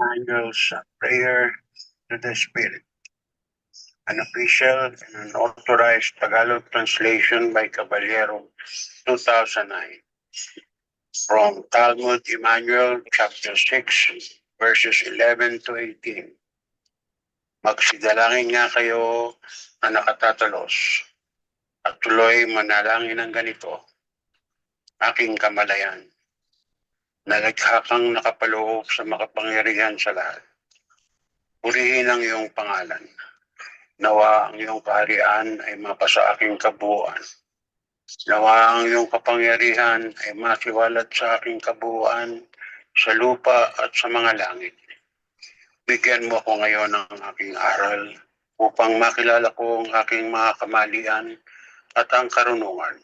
Angel's Prayer to the Spirit, an official and an authorized Tagalog translation by Caballero, 2009, from Talmud Emmanuel, chapter 6, verses 11 to 18. Magsidalangin nga kayo na nakatatalos at tuloy manalangin ng ganito, aking kamalayan. Nalagha kang nakapaloob sa makapangyarihan sa lahat. Purihin ang iyong pangalan. Nawa ang iyong kaharian ay mapasa aking kabuuan. Nawa ang iyong kapangyarihan ay masiwalat sa aking kabuuan, sa lupa at sa mga langit. Bigyan mo ako ngayon ng aking aral upang makilala ko ang aking mga kamalian at ang karunungan.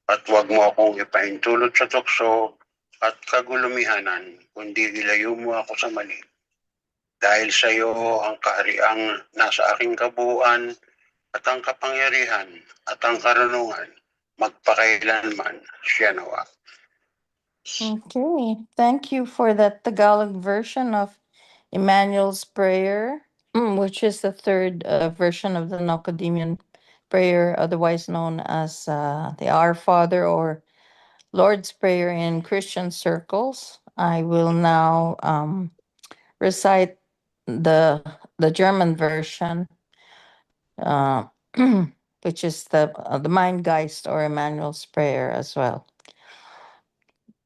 At huwag mo akong ipaintulot sa tukso at kagulumihanan, kundi ilayo mo ako sa mali. Dahil sa iyo ang kahariang nasa aking kabuuan at ang kapangyarihan at ang karunungan magpakailanman siya nawa. Okay, thank you for that Tagalog version of Emmanuel's Prayer, which is the third version of the Nocodemian Prayer, otherwise known as the Our Father or Lord's Prayer in Christian circles. I will now recite the German version, uh, which is the Mein Geist or Emmanuel's Prayer as well.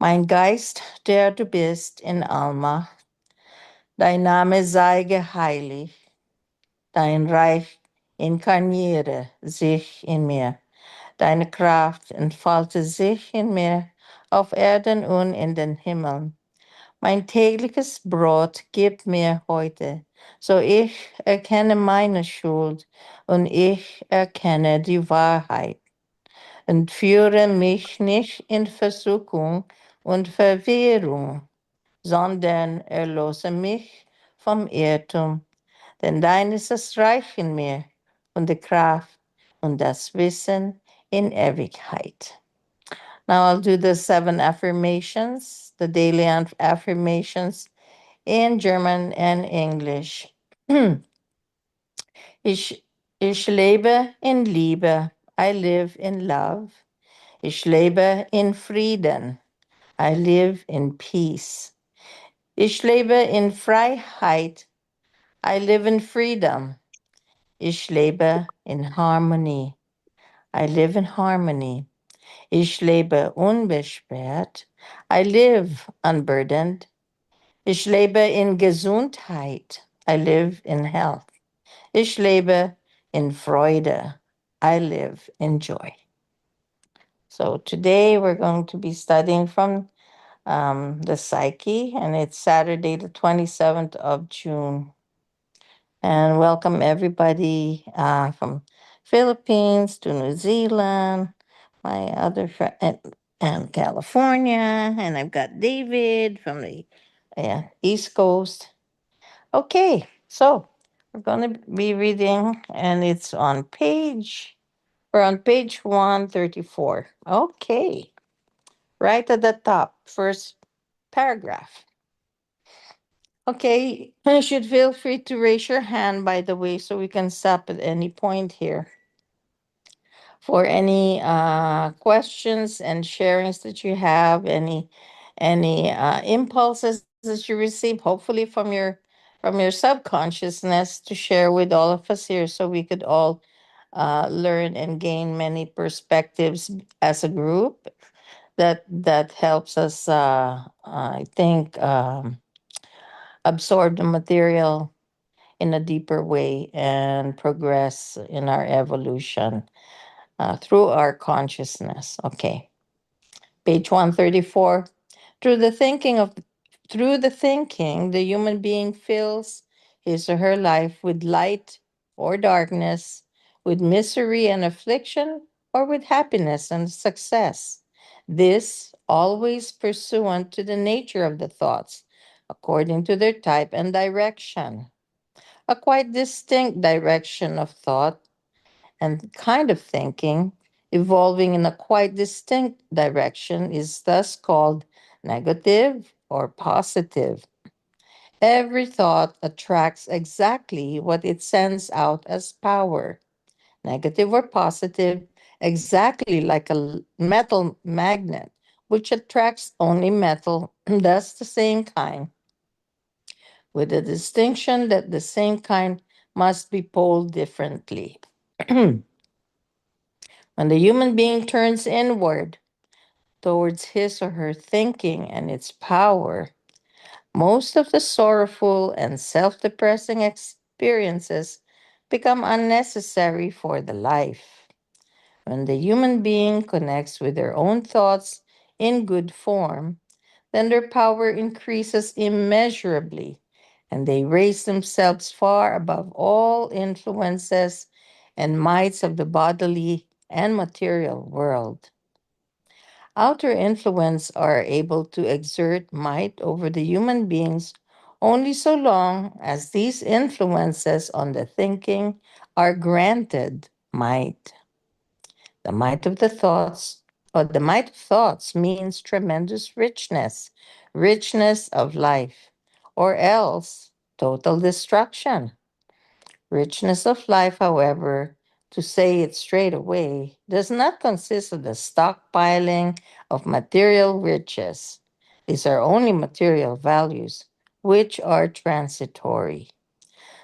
Mein Geist, der du bist in Alma, dein Name sei geheiligt, dein Reich inkarniere sich in mir, deine Kraft entfalte sich in mir auf Erden und in den Himmeln. Mein tägliches Brot gib mir heute, so ich erkenne meine Schuld und ich erkenne die Wahrheit. Und führe mich nicht in Versuchung und Verwirrung, sondern erlöse mich vom Irrtum. Denn dein ist das Reich in mir und die Kraft und das Wissen in Ewigkeit. Now I'll do the 7 affirmations, the daily affirmations in German and English. ich lebe in Liebe. I live in love. Ich lebe in Frieden. I live in peace. Ich lebe in Freiheit. I live in freedom. Ich lebe in Harmony. I live in harmony. Ich lebe unbeschwert. I live unburdened. Ich lebe in Gesundheit. I live in health. Ich lebe in Freude. I live in joy. So today we're going to be studying from the Psyche, and it's Saturday, the 27th of June. And welcome everybody from Philippines to New Zealand, my other friend, and California, and I've got David from the East Coast. Okay, so we're going to be reading, and we're on page 134. Okay, right at the top, first paragraph. Okay, you should feel free to raise your hand, by the way, so we can stop at any point here for any questions and sharings that you have, any impulses that you receive, hopefully from your subconsciousness, to share with all of us here, so we could all learn and gain many perspectives as a group. That helps us, I think. Absorb the material in a deeper way and progress in our evolution through our consciousness. Okay. Page 134. Through the thinking of through the thinking, the human being fills his or her life with light or darkness, with misery and affliction, or with happiness and success. This always pursuant to the nature of the thoughts, according to their type and direction. A quite distinct direction of thought and kind of thinking, evolving in a quite distinct direction, is thus called negative or positive. Every thought attracts exactly what it sends out as power, negative or positive, exactly like a metal magnet, which attracts only metal, that's the same kind, with the distinction that the same kind must be poled differently. When the human being turns inward towards his or her thinking and its power, most of the sorrowful and self depressing experiences become unnecessary for the life. When the human being connects with their own thoughts in good form, then their power increases immeasurably and they raise themselves far above all influences and mights of the bodily and material world. Outer influence are able to exert might over the human beings only so long as these influences on the thinking are granted might. The might of the thoughts, or the might of thoughts means tremendous richness, richness of life, or else total destruction. Richness of life, however, to say it straight away, does not consist of the stockpiling of material riches. These are only material values, which are transitory.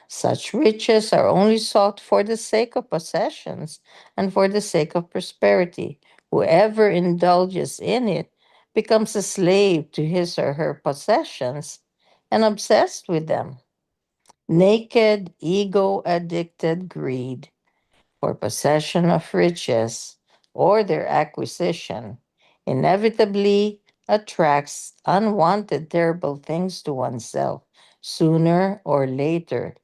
Such riches are only sought for the sake of possessions and for the sake of prosperity. Whoever indulges in it becomes a slave to his or her possessions and obsessed with them. Naked, ego addicted greed for possession of riches or their acquisition inevitably attracts unwanted terrible things to oneself sooner or later.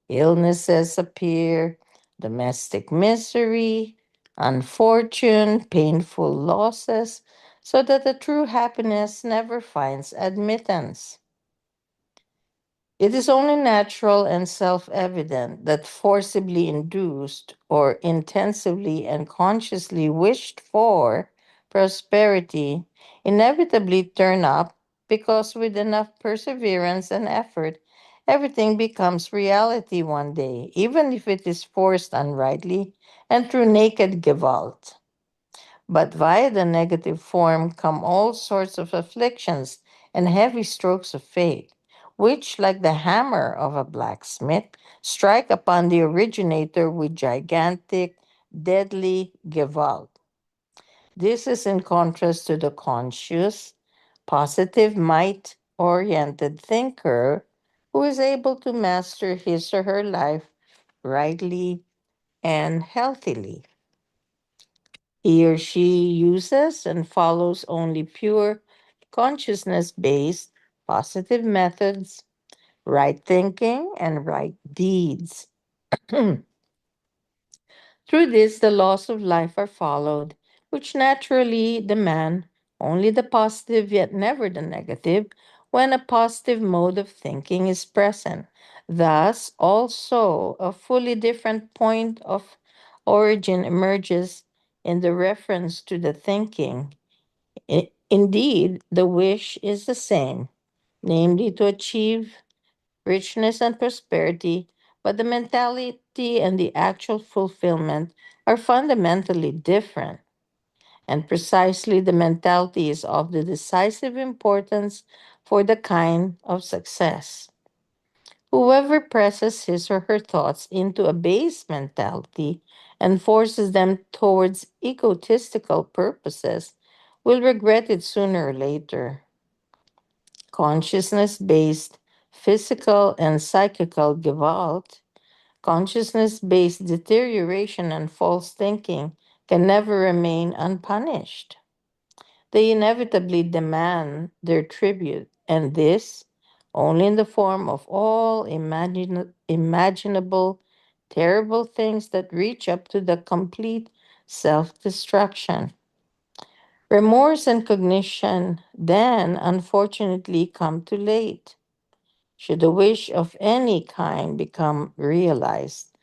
Illnesses appear, domestic misery, unfortune, painful losses, so that the true happiness never finds admittance. It is only natural and self evident that forcibly induced or intensively and consciously wished for prosperity inevitably turn up because with enough perseverance and effort, everything becomes reality one day, even if it is forced unrightly and through naked Gewalt. But via the negative form come all sorts of afflictions and heavy strokes of fate, which, like the hammer of a blacksmith, strike upon the originator with gigantic, deadly Gewalt. This is in contrast to the conscious, positive, might oriented thinker who is able to master his or her life rightly and healthily. He or she uses and follows only pure consciousness based positive methods, right thinking, and right deeds. Through this, the laws of life are followed, which naturally demand only the positive, yet never the negative, when a positive mode of thinking is present. Thus, also, a fully different point of origin emerges in the reference to the thinking. Indeed, the wish is the same, namely to achieve richness and prosperity, but the mentality and the actual fulfillment are fundamentally different. And precisely the mentality is of the decisive importance for the kind of success. Whoever presses his or her thoughts into a base mentality and forces them towards egotistical purposes will regret it sooner or later. Consciousness based physical and psychical Gewalt, consciousness based deterioration and false thinking can never remain unpunished. They inevitably demand their tribute, and this only in the form of all imaginable terrible things that reach up to the complete self destruction. Remorse and cognition then, unfortunately, come too late. Should a wish of any kind become realized,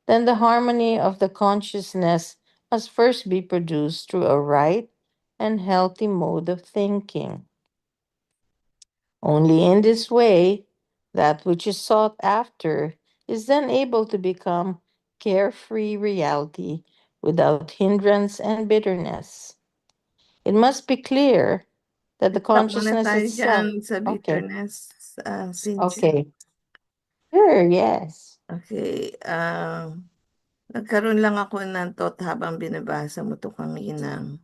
then the harmony of the consciousness must first be produced through a right and healthy mode of thinking. Only in this way That which is sought after is then able to become carefree reality without hindrance and bitterness. It must be clear that the Stop muna consciousness tayo itself. diyan sa Okay. bitterness, Cynthia. Okay. Sure, yes. Okay, nagkaroon lang ako ng thought habang binabasa mo 'to kanina,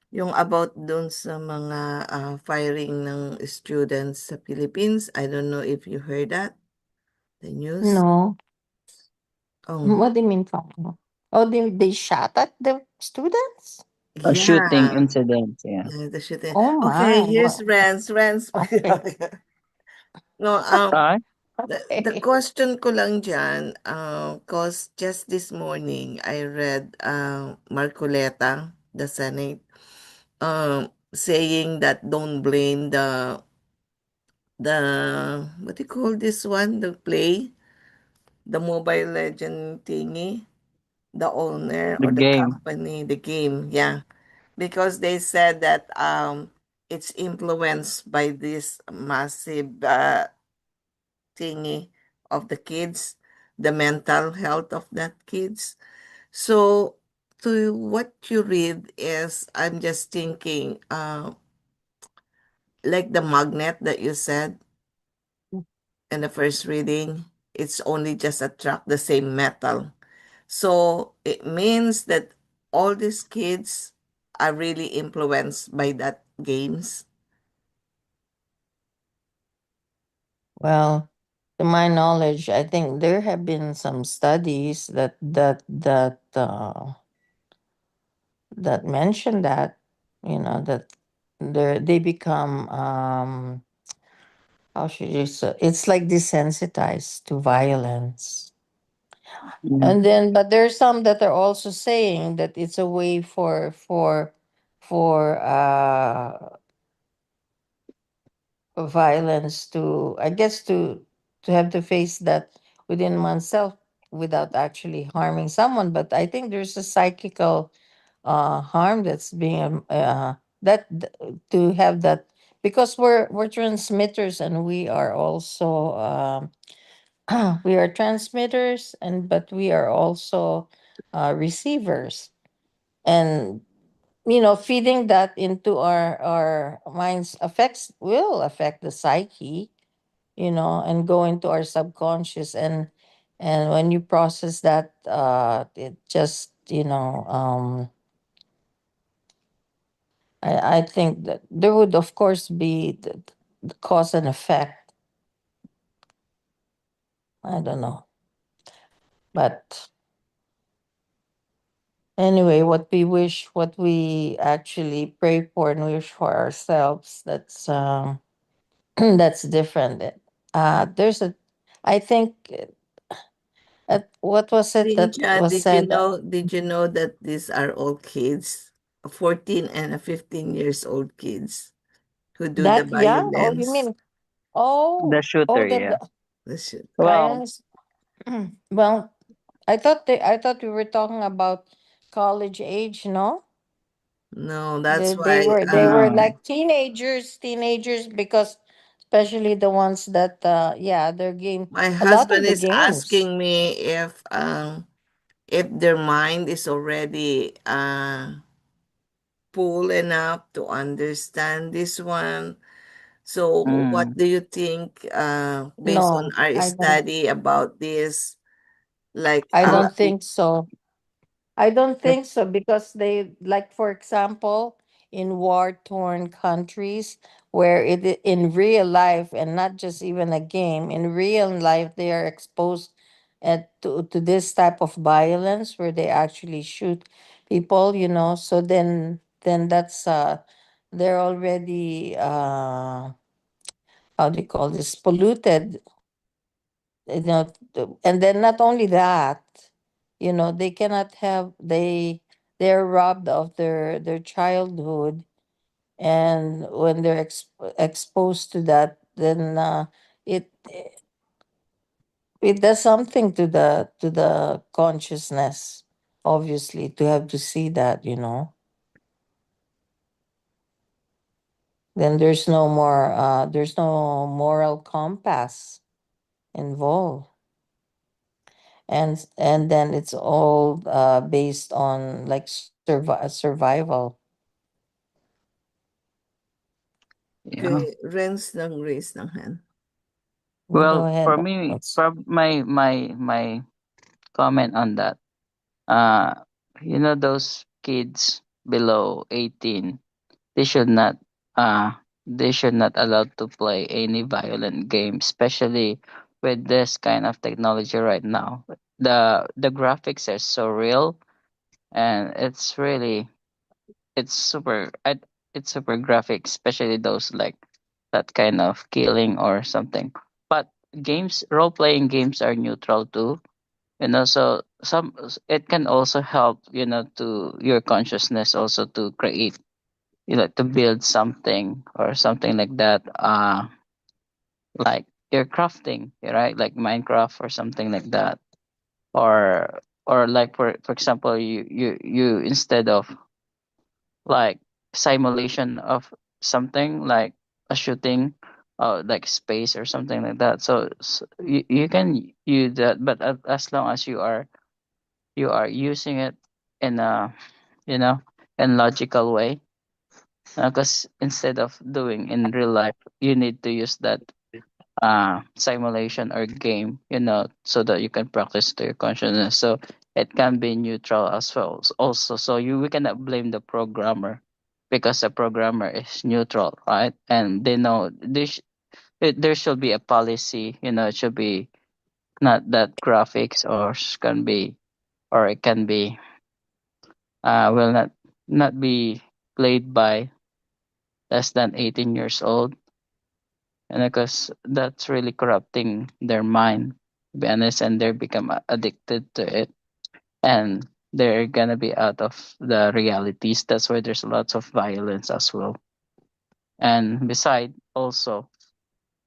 yung about dun sa mga, firing ng students sa Philippines. I don't know if you heard that, the news? No. Oh, What do you mean, Pablo? Oh, they shot at the students? A shooting yeah, incident, yeah. yeah, the shooting. Oh Okay, my. here's Rance. Okay. No, Ah, the Okay. question ko lang diyan, 'cause just this morning I read, Marcoleta, the Senate, saying that don't blame the what do you call this one, the play, the Mobile Legend thingy, the owner the or the game. company, the game, yeah, because they said that it's influenced by this massive thingy of the kids, the mental health of that kids. So to what you read is, I'm just thinking, like the magnet that you said in the first reading, it's only just attract the same metal. So it means that all these kids are really influenced by that games. Well, to my knowledge, I think there have been some studies that mention that, that they become, how should you say, it's like desensitized to violence. Mm. And then, but there's some that are also saying that it's a way for violence to, I guess, to have to face that within oneself without actually harming someone. But I think there's a psychical harm that's being to have that, because we're transmitters, and we are also we are transmitters, and but we are also receivers. And feeding that into our minds will affect the psyche, and go into our subconscious. And when you process that, it just, I think that there would, of course, be the cause and effect. I don't know. But anyway, what we actually pray for and wish for ourselves, that's different. There's a, I think, what was it that Cynthia, was said? did you know that these are all kids, 14 and a 15 years old kids who do the That young? Oh, you violence? mean, oh, The shooter, the yeah. The shit. Well, parents? Well, I thought we were talking about college age, no? No, They that's they why were they were no. like teenagers, because especially the ones that, yeah, their game, my a lot of husband the is games. asking me if their mind is already full enough to understand this one. So what Mm. do you think, based on No, our study about this, like I don't think so. I don't think so, because they, like, for example, in war torn countries where in real life, and not just even a game, in real life they are exposed to this type of violence where they actually shoot people, so then that's they're already, how do you call this, polluted, and then not only that, they cannot have, they're robbed of their childhood. And when they're exposed to that, then it does something to the consciousness, obviously, to have to see that, then there's no more, there's no moral compass. involved. And then it's all based on like survival. Yeah. Okay, raise ng hand. Go Well, ahead. for me, Alex. my comment on that. Uh, those kids below 18, they should not uh they should not allowed to play any violent game, especially with this kind of technology right now. The graphics are so real, and it's super it's super graphic, especially those like that kind of killing or something. But role playing games are neutral too. So it can also help, to your consciousness also to create, to build something or something like that. Like you're crafting, right? Like Minecraft or something like that. Or like for example, you instead of like simulation of something like a shooting, like space or something like that. So you can use that, but as long as you are using it in a, you know in logical way, because instead of doing in real life, you need to use that simulation or game, so that you can practice to your consciousness. So it can be neutral as well. Also, so we cannot blame the programmer, because the programmer is neutral, right? And they know there should be a policy. It should be not that graphics can be, or it can be, will not be played by less than 18 years old, and because that's really corrupting their mind, to be honest, and they become addicted to it, and they're gonna be out of the realities. That's why there's lots of violence as well. And beside also,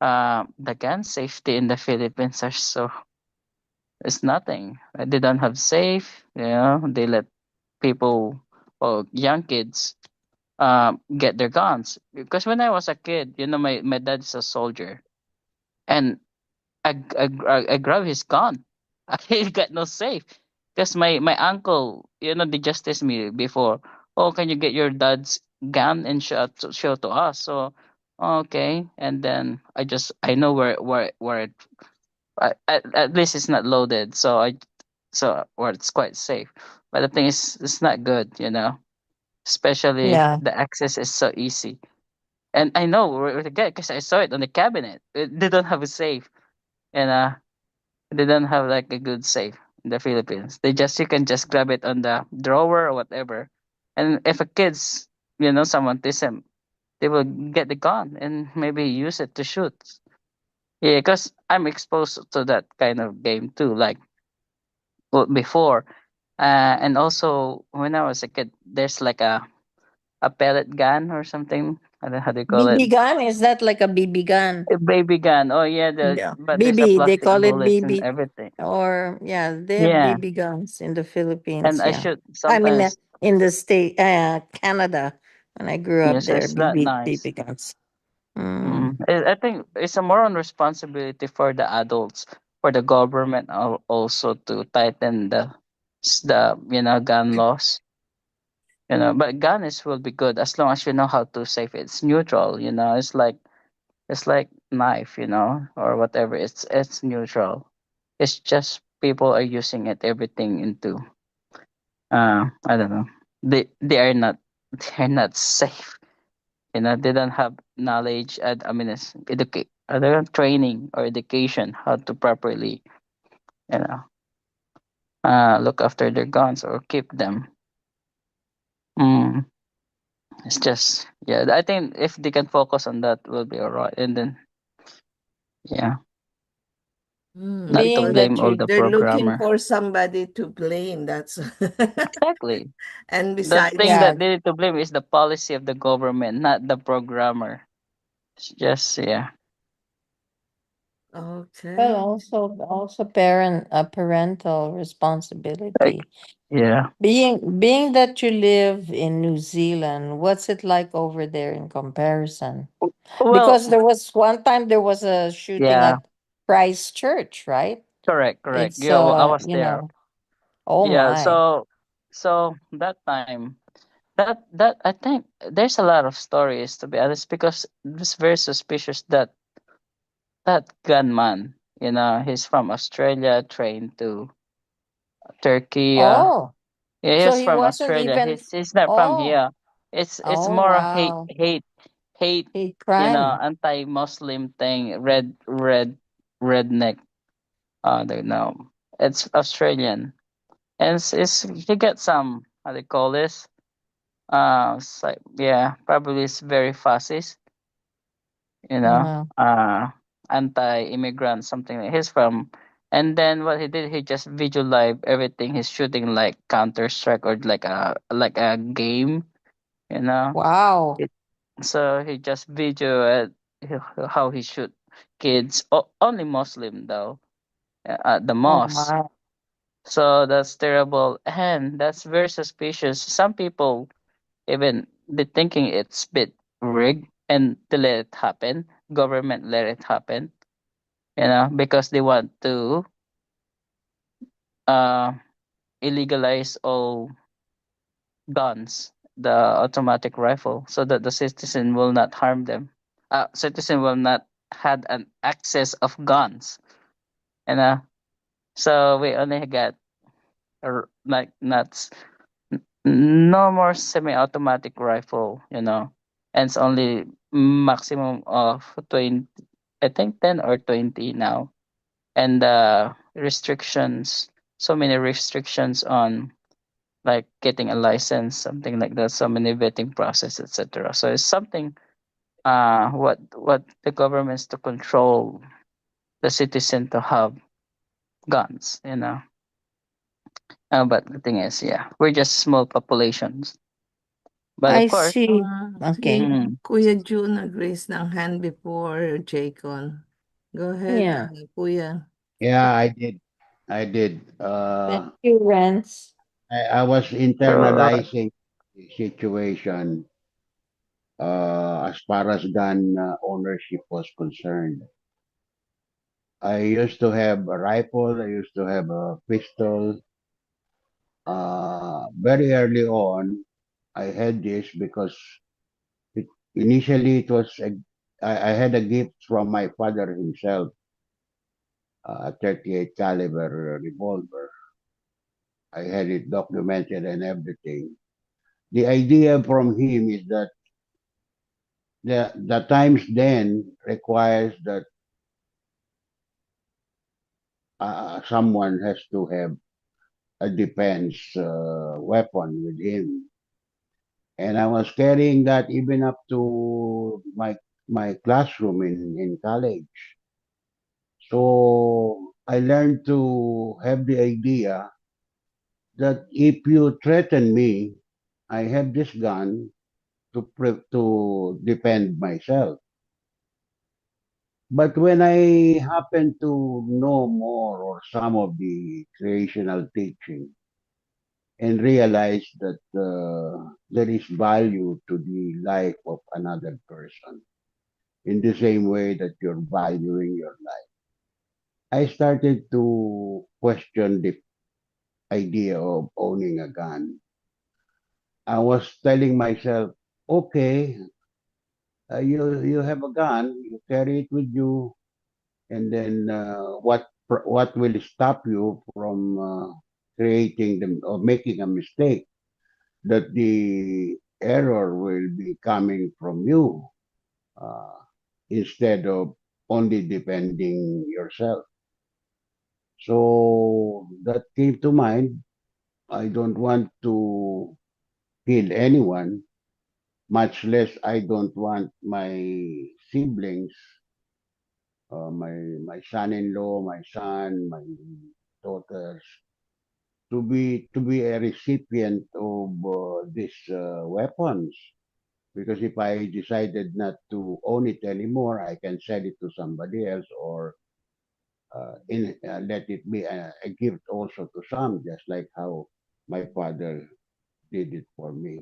the gun safety in the Philippines are so it's nothing. They don't have safe. They let people or young kids get their guns. Because when I was a kid, my dad's a soldier, and I grabbed his gun. I got no safe, because my uncle, they justice me before. Oh, can you get your dad's gun and show to us? So, okay, and then I know where at least it's not loaded, so or it's quite safe. But the thing is, it's not good, especially Yeah. the access is so easy. And I know where to get, because I saw it on the cabinet. They don't have a safe, and they don't have like a good safe in the Philippines. You can just grab it on the drawer or whatever. And if a kid's, someone tease them, they will get the gun and maybe use it to shoot. Yeah, because I'm exposed to that kind of game too, like before. And also when I was a kid, there's like a pellet gun or something. I don't know how do you call it. BB gun, is that like a BB gun? A baby gun. Oh yeah, Yeah. but there's a BB, they plastic call it bullets and BB. everything. Or yeah, they have Yeah, BB guns in the and Philippines. I Yeah. should I mean, sometimes. in the state, Canada, when I grew up Yes, there, it's not nice. BB guns. Mm. I think it's a moral responsibility for the adults, for the government also to tighten the gun laws. But gun is will be good as long as you know how to save it. It's neutral. It's like knife, or whatever. It's neutral. It's just people are using it everything into, I don't know. They are not they are not safe. They don't have knowledge. I mean, it's they don't have training or education how to properly, you know, look after their guns or keep them. Mm, it's just, yeah. I think if they can focus on that, will be alright. And then, yeah, not to Being Because that blame all you the they're looking programmer. for somebody to blame. That's Exactly. and The besides, thing Yeah. that they need to blame is the policy of the government, not the programmer. It's just, yeah, Well, okay. also parental like, responsibility. yeah. Being that you live in New Zealand, what's it like over there in comparison? Well, Because there was one time there was a shooting yeah, at Christ Church, right? Correct. It's Yeah, well, I was you there. know, oh Yeah. my. So that time, that I think there's a lot of stories, to be honest, because it's very suspicious that that gunman, he's from Australia, trained to Turkey. Oh, Yeah, so he's he from wasn't Australia. even He's not from oh, here. It's oh more wow. hate. Hate crime. Anti-Muslim thing. Redneck. I don't know. It's Australian, and he got some, how do you call this? It's like, yeah, probably it's very fascist. You know, Uh, uh, anti-immigrant, something like he's from. And then what he did, he just visualize everything he's shooting like Counter Strike or like a game, you know. wow. It, so he just video how he shoot kids, only Muslim though, at the Oh mosque. my. So that's terrible, and that's very suspicious. Some people even be thinking it's bit rigged and to let it happen. Government let it happen, because they want to uh illegalize all guns, the automatic rifle, so that the citizen will not harm them. Citizen will not had an access of guns, you know. So we only got like not no more semi-automatic rifle, and it's only maximum of 20, I think 10 or 20 now, and restrictions, so many restrictions on like getting a license, something like that, so many vetting process, etc. So it's something, what the government's to control the citizen to have guns. But the thing is, yeah, we're just small populations, but I of course. see. Okay. Si Mm. Kuya June nag-raise ng hand before Jaycon. Go ahead, Yeah. Kuya. Yeah, I did. I did. Thank you, Renz. I was Correct. internalizing the situation as far as gun ownership was concerned. I used to have a rifle. I used to have a pistol. Very early on, I had this because it, initially it was I had a gift from my father himself, a 38 caliber revolver. I had it documented and everything. The idea from him is that the times then requires that someone has to have a defense weapon with him, and I was carrying that even up to my classroom in college. So I learned to have the idea that if you threaten me, I have this gun to defend myself. But when I happen to know more or some of the creational teaching and realize that there is value to the life of another person in the same way that you're valuing your life, I started to question the idea of owning a gun. I was telling myself, okay, you have a gun, you carry it with you, and then what will stop you from creating them or making a mistake that the error will be coming from you uh, instead of only defending yourself. So that came to mind. I don't want to kill anyone, much less I don't want my siblings, my son-in-law, my son, my daughters, to be a recipient of these weapons. Because if I decided not to own it anymore, I can sell it to somebody else or let it be a gift also to some, just like how my father did it for me.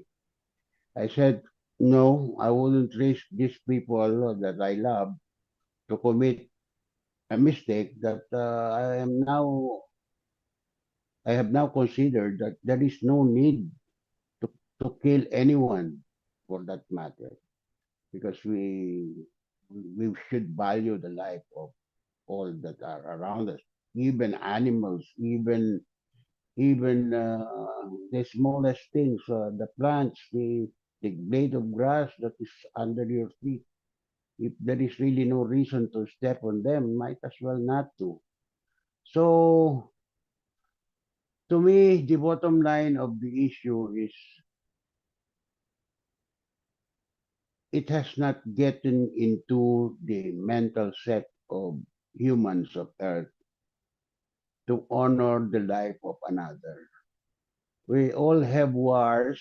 I said, no, I wouldn't risk these people that I love to commit a mistake that I have now considered that there is no need to, to kill anyone for that matter, because we should value the life of all that are around us, even animals, even the smallest things, the plants, the blade of grass that is under your feet. If there is really no reason to step on them, might as well not to. So, to me, the bottom line of the issue is it has not gotten into the mental set of humans of Earth to honor the life of another. We all have wars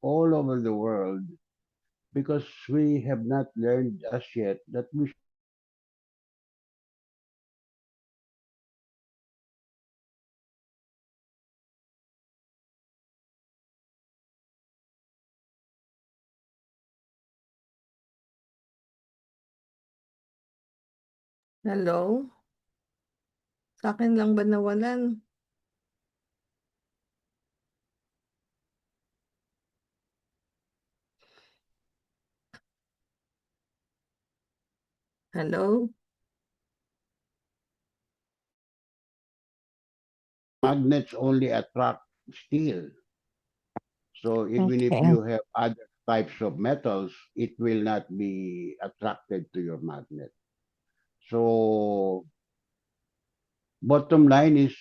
all over the world because we have not learned as yet that we Hello? Sa akin lang ba nawalan? Hello? magnets only attract steel. So even if Okay. you have other types of metals, it will not be attracted to your magnet. So bottom line is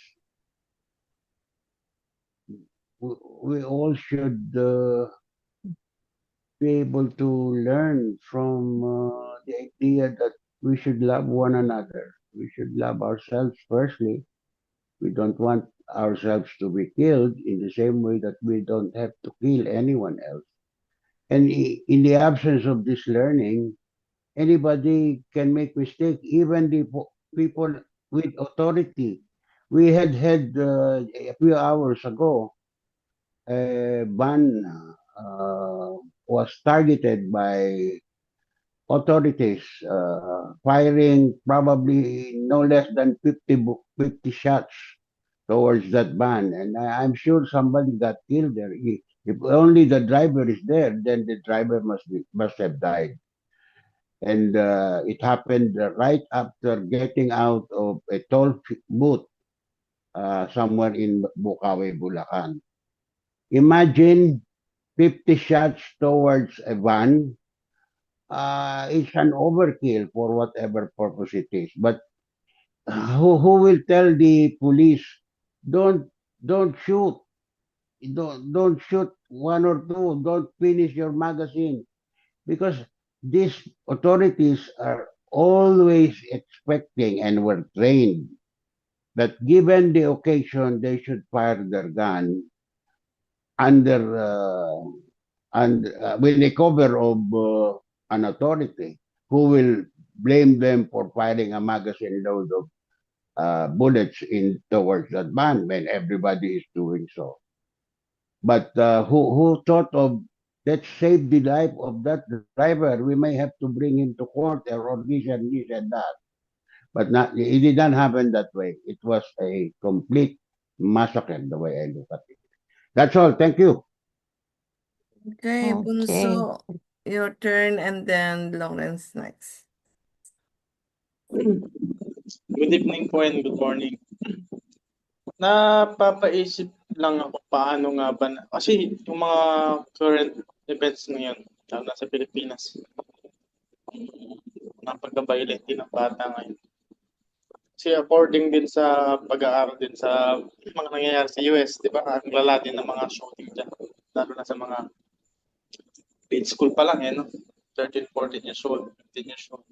we all should be able to learn from the idea that we should love one another. We should love ourselves firstly. We don't want ourselves to be killed in the same way that we don't have to kill anyone else. And in the absence of this learning, anybody can make mistake, even the people with authority. We had a few hours ago a ban was targeted by authorities, firing probably no less than 50 shots towards that van. And I'm sure somebody got killed there. If only the driver is there, then the driver must have died. And it happened right after getting out of a booth somewhere in Bukawi, Bulacan. Imagine 50 shots towards a van. It's an overkill for whatever purpose it is. But who will tell the police, don't don't shoot, don't shoot one or two, don't finish your magazine, because these authorities are always expecting and were trained that given the occasion they should fire their gun under and with the cover of an authority who will blame them for firing a magazine load of bullets in towards that man when everybody is doing so. But who thought of, let's save the life of that driver? We may have to bring him to court or this and that. But not, it did not happen that way. It was a complete massacre the way I look at it. That's all. Thank you. Okay, Okay. Bunso, your turn, and then Lawrence next. Good evening po and good morning. Napapaisip lang ako paano nga ba kasi yung mga current events ngayon, lalo na sa Pilipinas, napagka-violent din ng bata ngayon. Kasi according din sa pag-aaral din sa mga nangyayari sa US, di ba, ang lala din ng mga shooting dyan, lalo na sa mga grade school pa lang, no? 13, 14 years old, 15 years old.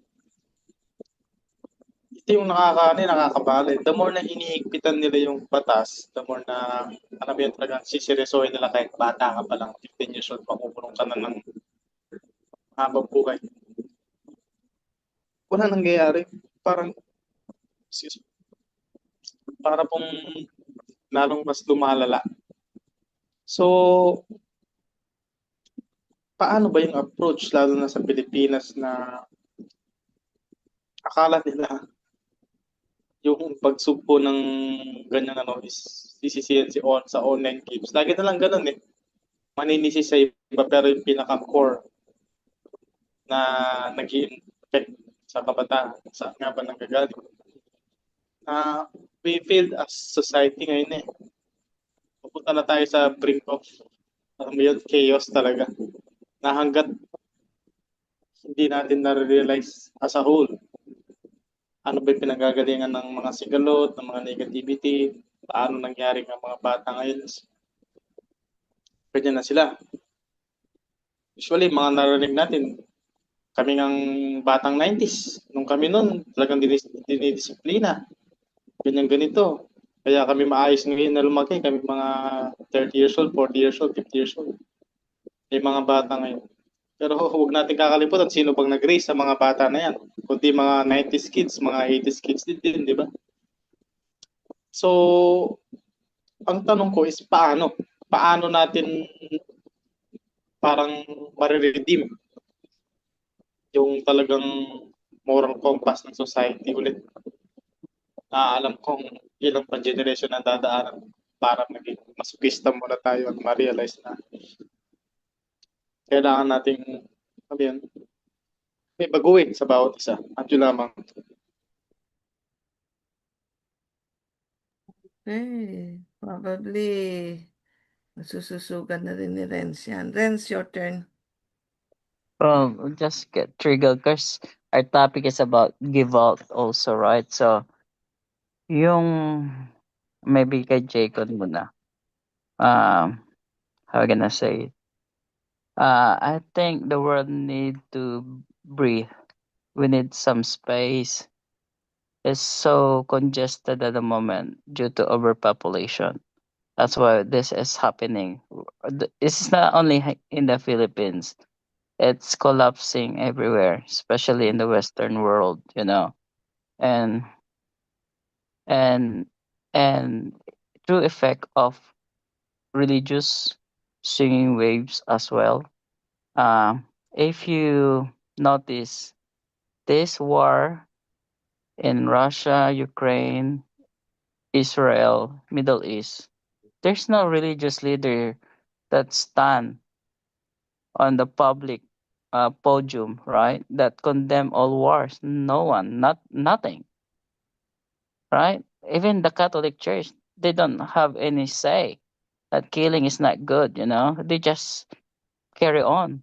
Ito yung nakakabali. The more na hinihigpitan nila yung batas, the more na, alam mo yun, talagang sisirisohin nila kahit bata ka pa lang, 15 years old, makukulong ka na ng habang buhay. Wala nangyayari. Para pong lalong mas lumalala. So, paano ba yung approach, lalo na sa Pilipinas, na akala nila yung pagsugpo ng ganyan is sisisihan sa online games. Lagi na lang ganun eh. Maninisi sa iba pero yung pinaka-core na nag-i-infect sa kabataan, sa nga ba nanggagaling. We failed as society ngayon eh. Pupunta na tayo sa brink of chaos talaga. Na hanggat hindi natin na-realize as a whole ano ba yung pinanggagalingan ng mga sigalot, ng mga negativity, paano nangyari ng mga bata ngayon. Ganyan na sila. Usually, mga narinig natin, kami ng batang 90s, nung kami noon, talagang dinidisiplina. Ganyan ganito. Kaya kami maayos ngayon na lumaki, kami mga 30 years old, 40 years old, 50 years old. Yung mga bata ngayon. Pero huwag natin kakalimutan sino bang nag-raise sa mga bata na yan. Kundi mga 90s kids, mga 80s kids din, di ba? So, ang tanong ko is paano? Paano natin parang mariredeem yung talagang moral compass ng society ulit? Alam kong ilang pa generation ang dadaanan para maging masokista muna tayo at ma-realize na kailangan nating yun, may baguhin sa bawat isa. At yun lamang. Probably masususugan na rin ni Renz yan. Renz, your turn. Just get triggered because our topic is about give out also, right? So, yung maybe kay Jacob muna. How can I say it? I think the world need to breathe. We need some space. It's so congested at the moment due to overpopulation. That's why this is happening. It's not only in the Philippines. It's collapsing everywhere, especially in the Western world, and and and through effect of religious swinging waves as well. If you notice this war in Russia, Ukraine, Israel, Middle East, there's no religious leader that stand on the public podium, right? That condemn all wars. No one, nothing, right? Even the Catholic Church, they don't have any say that killing is not good. They just carry on.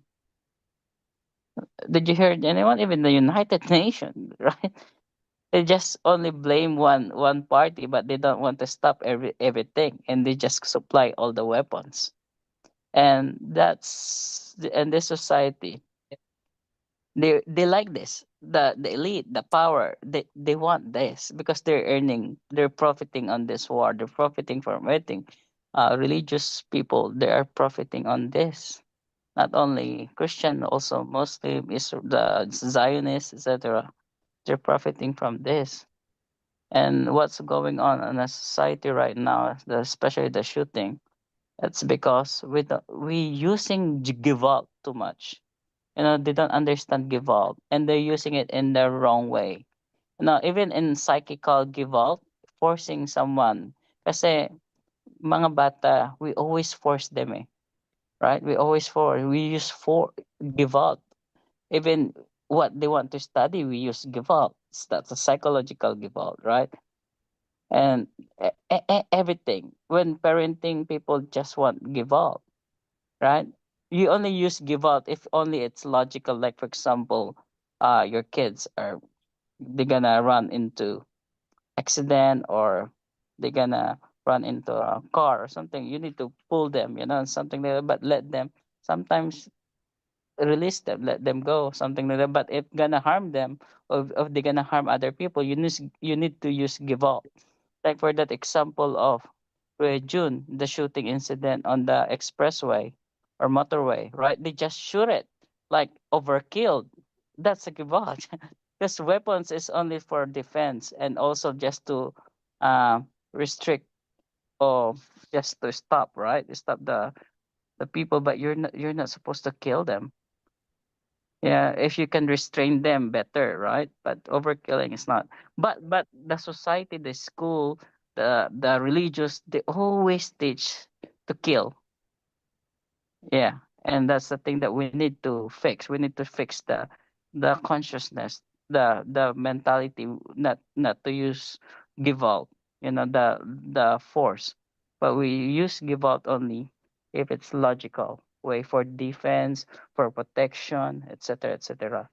Did you hear anyone? Even the United Nations, right? They just only blame one party, but they don't want to stop everything, and they just supply all the weapons. And and this society, they like this. The elite, the power, they want this because they're profiting on this war. They're profiting from everything. Religious people, they are profiting on this. Not only Christian, also Muslim, the Zionists, etc. They're profiting from this. And what's going on in a society right now, especially the shooting, it's because we using give up too much. They don't understand give up, and they're using it in the wrong way. Even in psychical give up, forcing someone. Kasi mga bata, we always force them right? We use for give up. Even what they want to study, we use give up. That's a psychological give up, right? And everything. When parenting, people just want give up, right? You only use give up if only it's logical. Like for example, your kids they're gonna run into accident, or they're gonna run into a car or something. You need to pull them, something like that. But let them sometimes release them, let them go, something like that. But if gonna harm them, or if they're gonna harm other people, you need to use give up. Like for that example of June, the shooting incident on the expressway or motorway, right? They just shoot it like overkill. That's a give up. Because weapons is only for defense, and also just to restrict, or just to stop, right? Stop the people, but you're not supposed to kill them. Yeah, if you can restrain them better, right? But overkilling is not. But the society, the school, the religious, they always teach to kill. Yeah, and that's the thing that we need to fix. We need to fix the consciousness, the mentality, not to use give out, the force, but we use give out only if it's logical way for defense, for protection, etc., etc.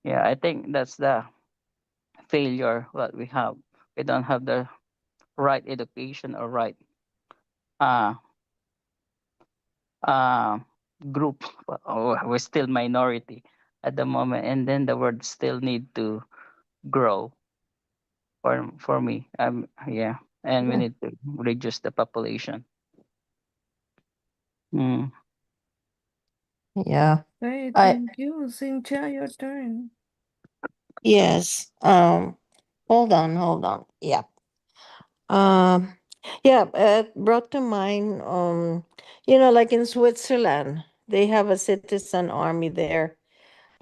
Yeah, I think that's the failure that we have. We don't have the right education or right uh uh, group. We're still minority at the moment, and then the world still need to grow for me. Yeah, and we Yeah. need to reduce the population. Mm. Yeah. Okay, I thank you. Cynthia, your turn. yes. Hold on. Yeah. Um, yeah, it brought to mind, like in Switzerland, they have a citizen army there,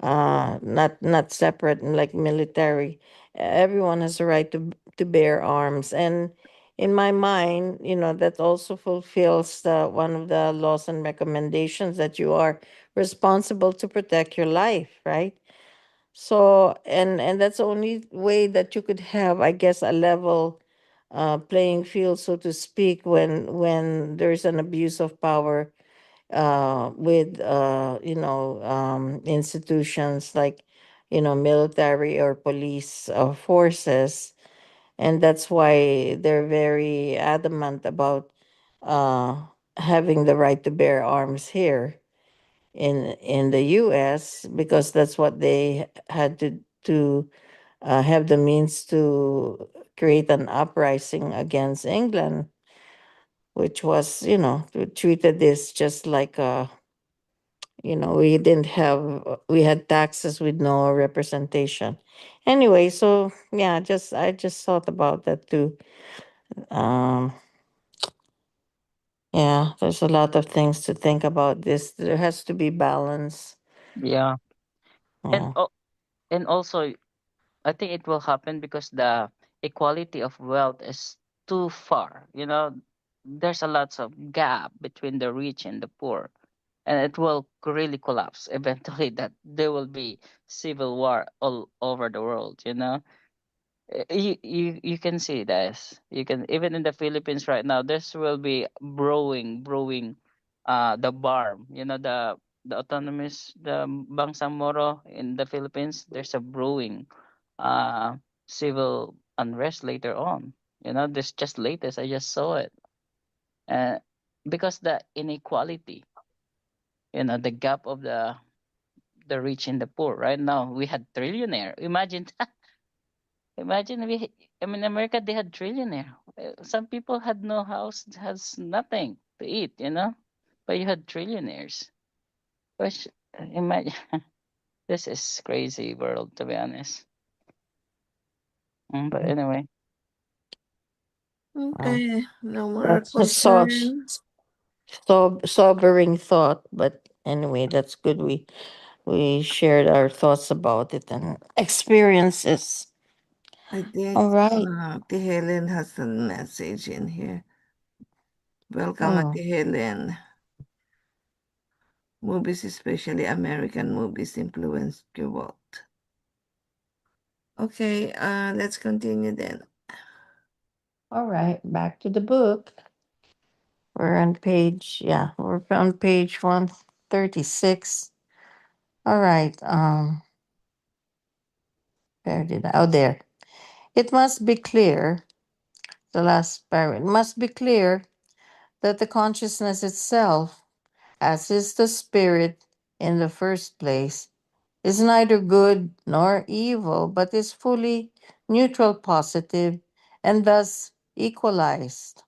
not separate and like military. Everyone has a right to bear arms, and in my mind, that also fulfills one of the laws and recommendations that you are responsible to protect your life, right? So, and that's the only way that you could have, I guess, a level playing field, so to speak, when there's an abuse of power with institutions like military or police forces, and that's why they're very adamant about uh, having the right to bear arms here in the U.S. because that's what they had to have the means to create an uprising against England, which was treated this just like we didn't have we had taxes with no representation. Anyway, so yeah, just I just thought about that too. Um, yeah, there's a lot of things to think about. This there has to be balance. Yeah, and Yeah. and also I think it will happen because the equality of wealth is too far. There's a lots of gap between the rich and the poor, and it will really collapse eventually. That there will be civil war all over the world. You can see this. You can even in the Philippines right now. This will be brewing, the BARM. The autonomous the Bangsamoro in the Philippines. There's a brewing, uh, civil unrest later on. This just latest. I just saw it, uh, because the inequality. The gap of the rich and the poor. Right now, we had trillionaire. Imagine. Imagine I mean, America, they had trillionaire. Some people had no house, has nothing to eat. But you had trillionaires. Which, imagine, this is crazy world, to be honest. But anyway, uh, Okay, no more that's a concern. sobering thought, but anyway, that's good. We shared our thoughts about it and experiences. I think All right. Ate Helen has a message in here. Welcome, Mm. Ate Helen. Movies, especially American movies, influenced your what? Okay, let's continue then. All right, back to the book. We're on page 136. All right. Where did I? Oh, there. It must be clear, the last paragraph, it must be clear that the consciousness itself, as is the spirit in the first place, is neither good nor evil, but is fully neutral positive and thus equalized.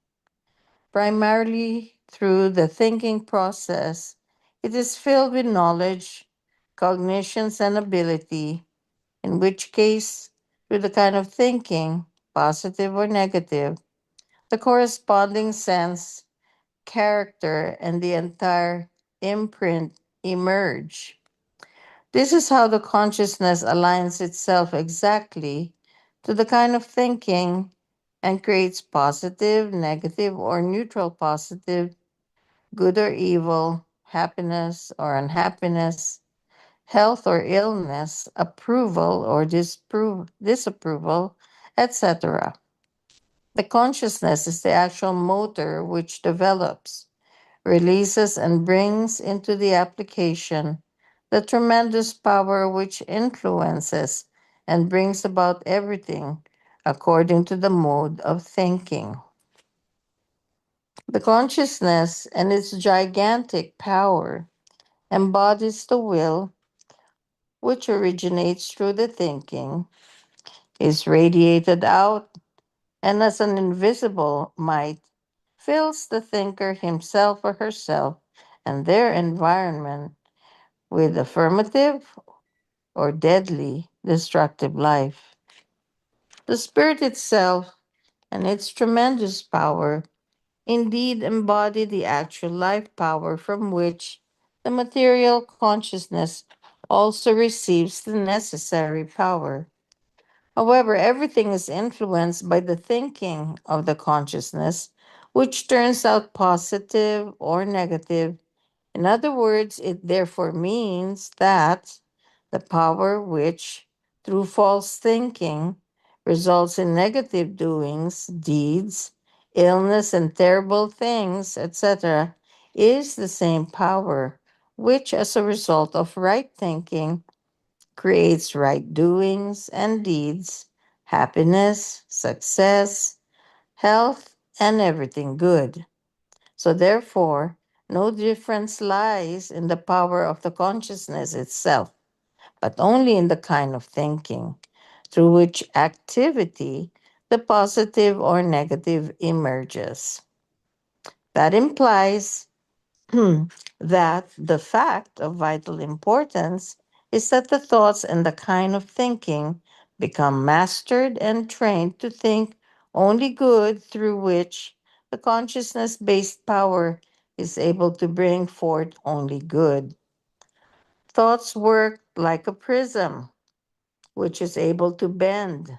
Primarily through the thinking process, it is filled with knowledge, cognitions, and ability, in which case, through the kind of thinking, positive or negative, the corresponding sense, character, and the entire imprint emerge. This is how the consciousness aligns itself exactly to the kind of thinking and creates positive, negative, or neutral positive, good or evil, happiness or unhappiness, health or illness, approval or disapproval, etc. The consciousness is the actual motor which develops, releases, and brings into the application the tremendous power which influences and brings about everything according to the mode of thinking. The consciousness and its gigantic power embodies the will, which originates through the thinking, is radiated out, and as an invisible might, fills the thinker himself or herself and their environment with affirmative or deadly destructive life. The spirit itself and its tremendous power indeed embody the actual life power from which the material consciousness also receives the necessary power. However, everything is influenced by the thinking of the consciousness, which turns out positive or negative. In other words, it therefore means that the power which, through false thinking, results in negative doings, deeds, illness, and terrible things, etc., is the same power which, as a result of right thinking, creates right doings and deeds, happiness, success, health, and everything good. So, therefore, no difference lies in the power of the consciousness itself, but only in the kind of thinking through which activity, the positive or negative, emerges. That implies that the fact of vital importance is that the thoughts and the kind of thinking become mastered and trained to think only good, through which the consciousness based power is able to bring forth only good. Thoughts work like a prism, which is able to bend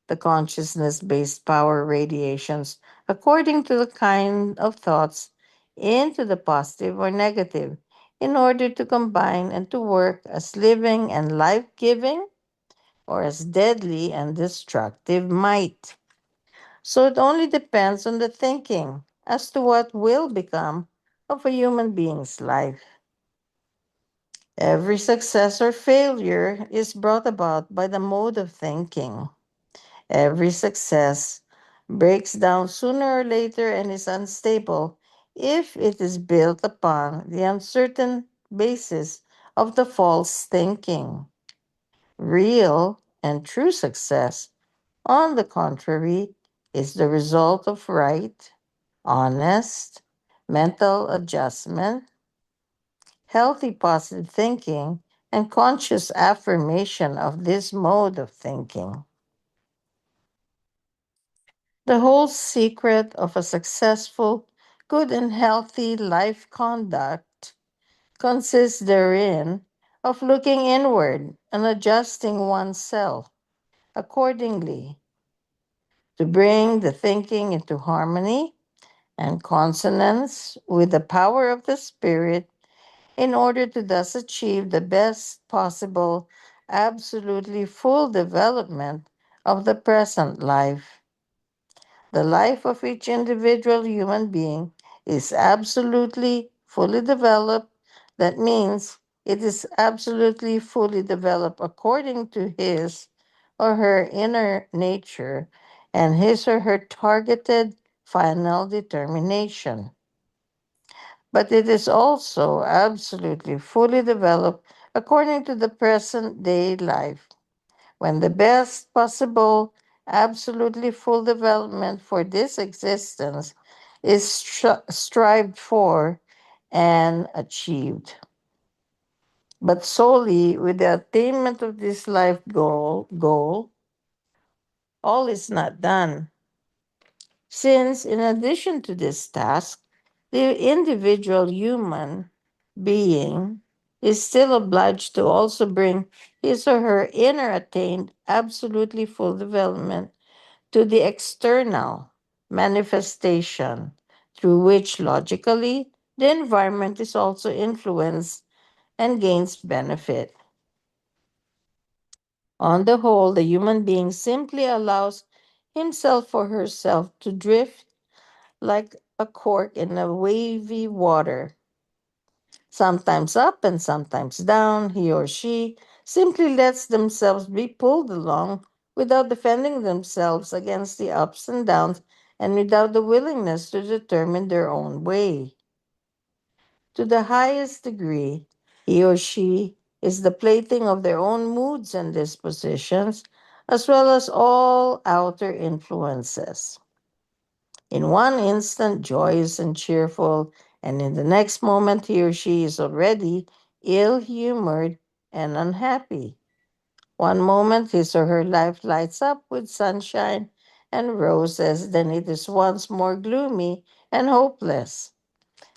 the consciousness based power radiations according to the kind of thoughts into the positive or negative in order to combine and to work as living and life giving or as deadly and destructive might. So it only depends on the thinking as to what will become of a human being's life. Every success or failure is brought about by the mode of thinking. Every success breaks down sooner or later and is unstable if it is built upon the uncertain basis of the false thinking. Real and true success, on the contrary, is the result of right, honest, mental adjustment, healthy positive thinking, and conscious affirmation of this mode of thinking. The whole secret of a successful, good, and healthy life conduct consists therein of looking inward and adjusting oneself accordingly to bring the thinking into harmony and consonance with the power of the Spirit in order to thus achieve the best possible, absolutely full development of the present life. The life of each individual human being is absolutely fully developed. That means it is absolutely fully developed according to his or her inner nature and his or her targeted final determination. But it is also absolutely fully developed according to the present day life when the best possible, absolutely full development for this existence is strived for and achieved. But solely with the attainment of this life goal, all is not done. Since, in addition to this task, the individual human being is still obliged to also bring his or her inner attained absolutely full development to the external manifestation, through which logically the environment is also influenced and gains benefit. On the whole, the human being simply allows himself or herself to drift like a cork in a wavy water, sometimes up and sometimes down. He or she simply lets themselves be pulled along without defending themselves against the ups and downs and without the willingness to determine their own way. To the highest degree, he or she is the plaything of their own moods and dispositions, as well as all outer influences. In one instant, joyous and cheerful, and in the next moment, he or she is already ill humored and unhappy. One moment, his or her life lights up with sunshine and roses, then it is once more gloomy and hopeless.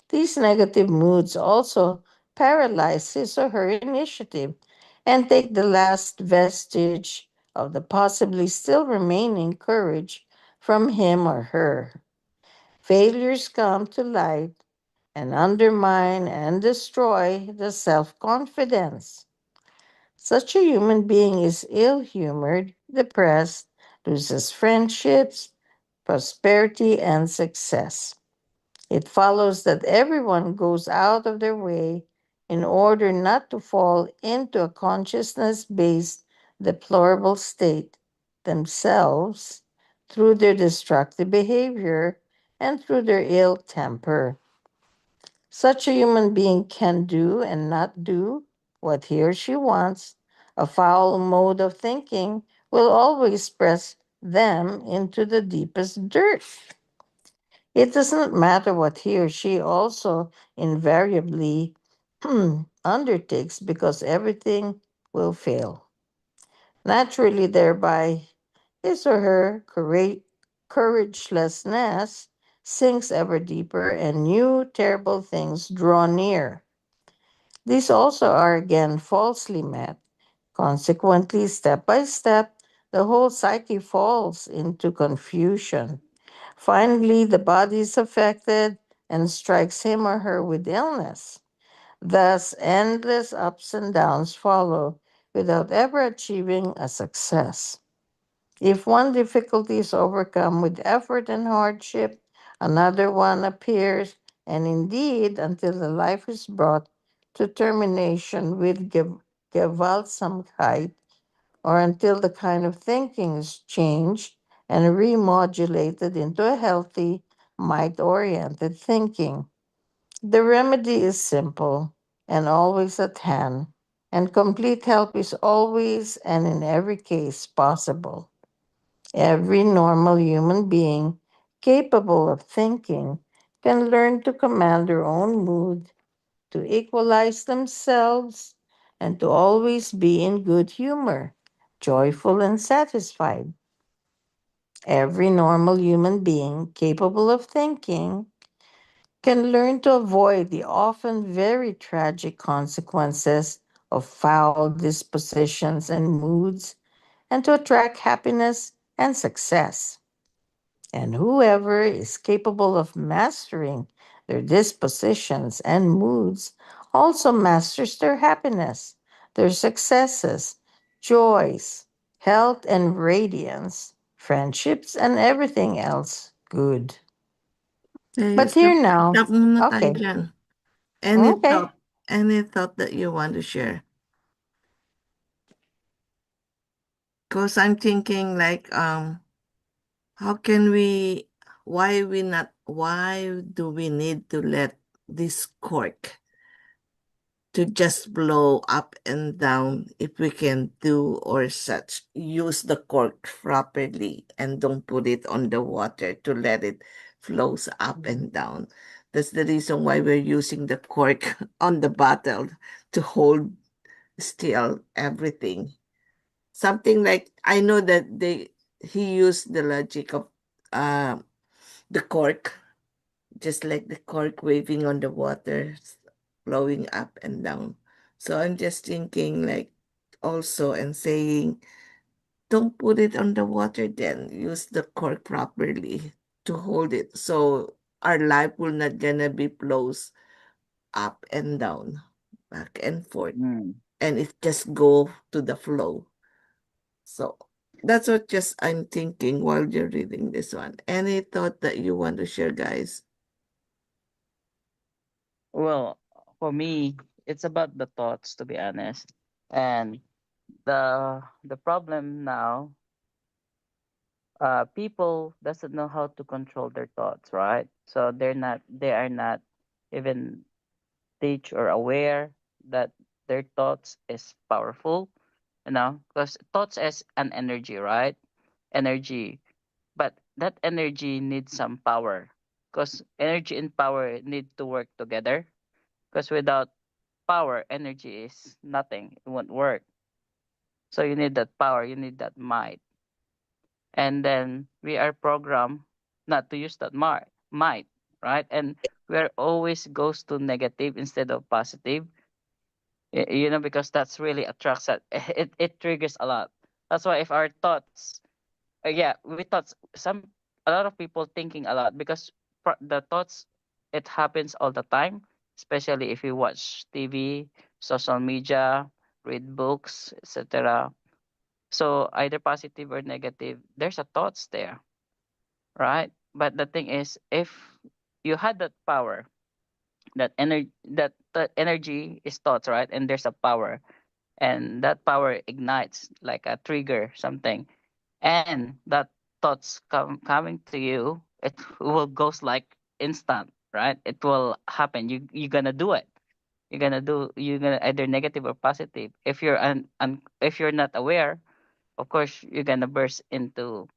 These negative moods also paralyze his or her initiative and take the last vestige of the possibly still remaining courage from him or her. Failures come to light and undermine and destroy the self confidence. Such a human being is ill humored, depressed, loses friendships, prosperity, and success. It follows that everyone goes out of their way in order not to fall into a consciousness based deplorable state themselves through their destructive behavior and through their ill temper. Such a human being can do and not do what he or she wants. A foul mode of thinking will always press them into the deepest dirt. It does not matter what he or she also invariably undertakes because everything will fail. Naturally, thereby, his or her couragelessness sinks ever deeper and new terrible things draw near. These also are again falsely met. Consequently, step by step, the whole psyche falls into confusion. Finally, the body is affected and strikes him or her with illness. Thus, endless ups and downs follow without ever achieving a success. If one difficulty is overcome with effort and hardship, another one appears, and indeed, until the life is brought to termination with Gewaltsamkeit, or until the kind of thinking is changed and remodulated into a healthy, might oriented thinking. The remedy is simple and always at hand, and complete help is always and in every case possible. Every normal human being capable of thinking can learn to command their own mood, to equalize themselves, and to always be in good humor, joyful and satisfied. Every normal human being capable of thinking can learn to avoid the often very tragic consequences of foul dispositions and moods and to attract happiness and success. And whoever is capable of mastering their dispositions and moods also masters their happiness, their successes, joys, health and radiance, friendships, and everything else good. Okay, But here stop, now, stop muna tayo okay, dyan. okay. Any thought that you want to share? Because I'm thinking like, how can we, why do we need to let this cork to just blow up and down if we can do or such? Use the cork properly and don't put it on the water to let it flows up and down. That's the reason why we're using the cork on the bottle to hold still everything. Something like I know that he used the logic of uh, the cork, just like the cork waving on the water, flowing up and down. So I'm just thinking like also and saying, don't put it on the water then. Use the cork properly to hold it. So our life will not gonna be flows up and down, back and forth. Mm. And it just go to the flow. So that's what just I'm thinking while you're reading this one. Any thought that you want to share, guys? Well, for me, it's about the thoughts, to be honest. And the problem now, people doesn't know how to control their thoughts, right? So they are not even teach or aware that their thoughts is powerful, because thoughts is an energy, right? Energy, but that energy needs some power, because energy and power need to work together, because without power, energy is nothing, it won't work. So you need that power, you need that might. And then we are programmed not to use that might, right? And we are always goes to negative instead of positive. Because that's really attracts that. It triggers a lot. That's why if our thoughts, yeah, we thoughts, a lot of people thinking a lot, because the thoughts, it happens all the time, especially if you watch TV, social media, read books, etc. So either positive or negative, there's a thoughts there, right? But the thing is, if you had that power, that energy is thoughts, right? And there's a power, and that power ignites like a trigger something, and that thoughts coming to you, it will goes like instant, right? It will happen. You're gonna do it. You're gonna either negative or positive. If you're if you're not aware, of course you're gonna burst into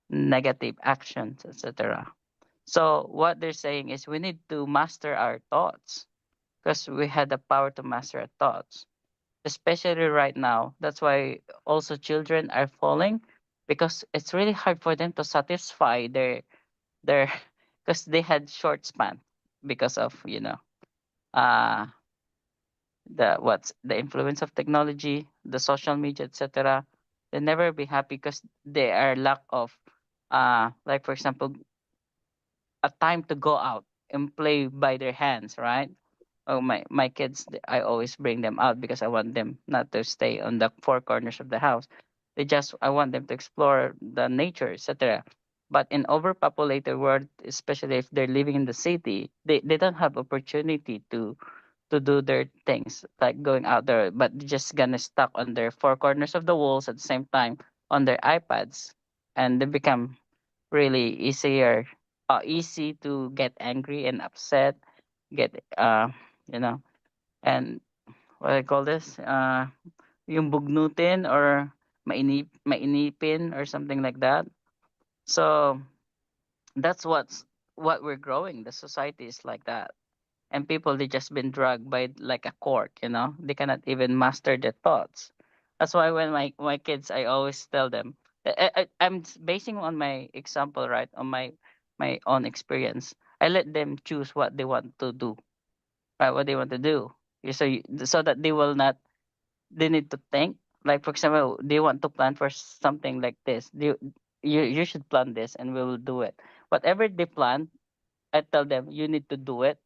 negative actions, etc. So what they're saying is we need to master our thoughts, because we had the power to master our thoughts, especially right now. That's why also children are falling, because it's really hard for them to satisfy their because they had short span, because of uh what's the influence of technology, the social media, etc. They never be happy, because they are lack of like for example, a time to go out and play by their hands, right? Oh, my kids, I always bring them out, because I want them not to stay on the four corners of the house. I want them to explore the nature, etc. But in overpopulated world, especially if they're living in the city, they don't have opportunity to do their things like going out there, but they're just gonna stuck on their four corners of the walls at the same time on their iPads, and they become really easy to get angry and upset, get you know and what I call this, yung bugnutin, or mainipin, or something like that. So that's what we're growing. The society is like that, and people, they just been drugged by like a cork. They cannot even master their thoughts. That's why when my kids, I always tell them, I'm basing on my example, right, on my own experience. I let them choose what they want to do, right, what they want to do. So that they will not, they need to think, like for example, they want to plan for something like this. You should plan this, and we will do it. Whatever they plan, I tell them, you need to do it,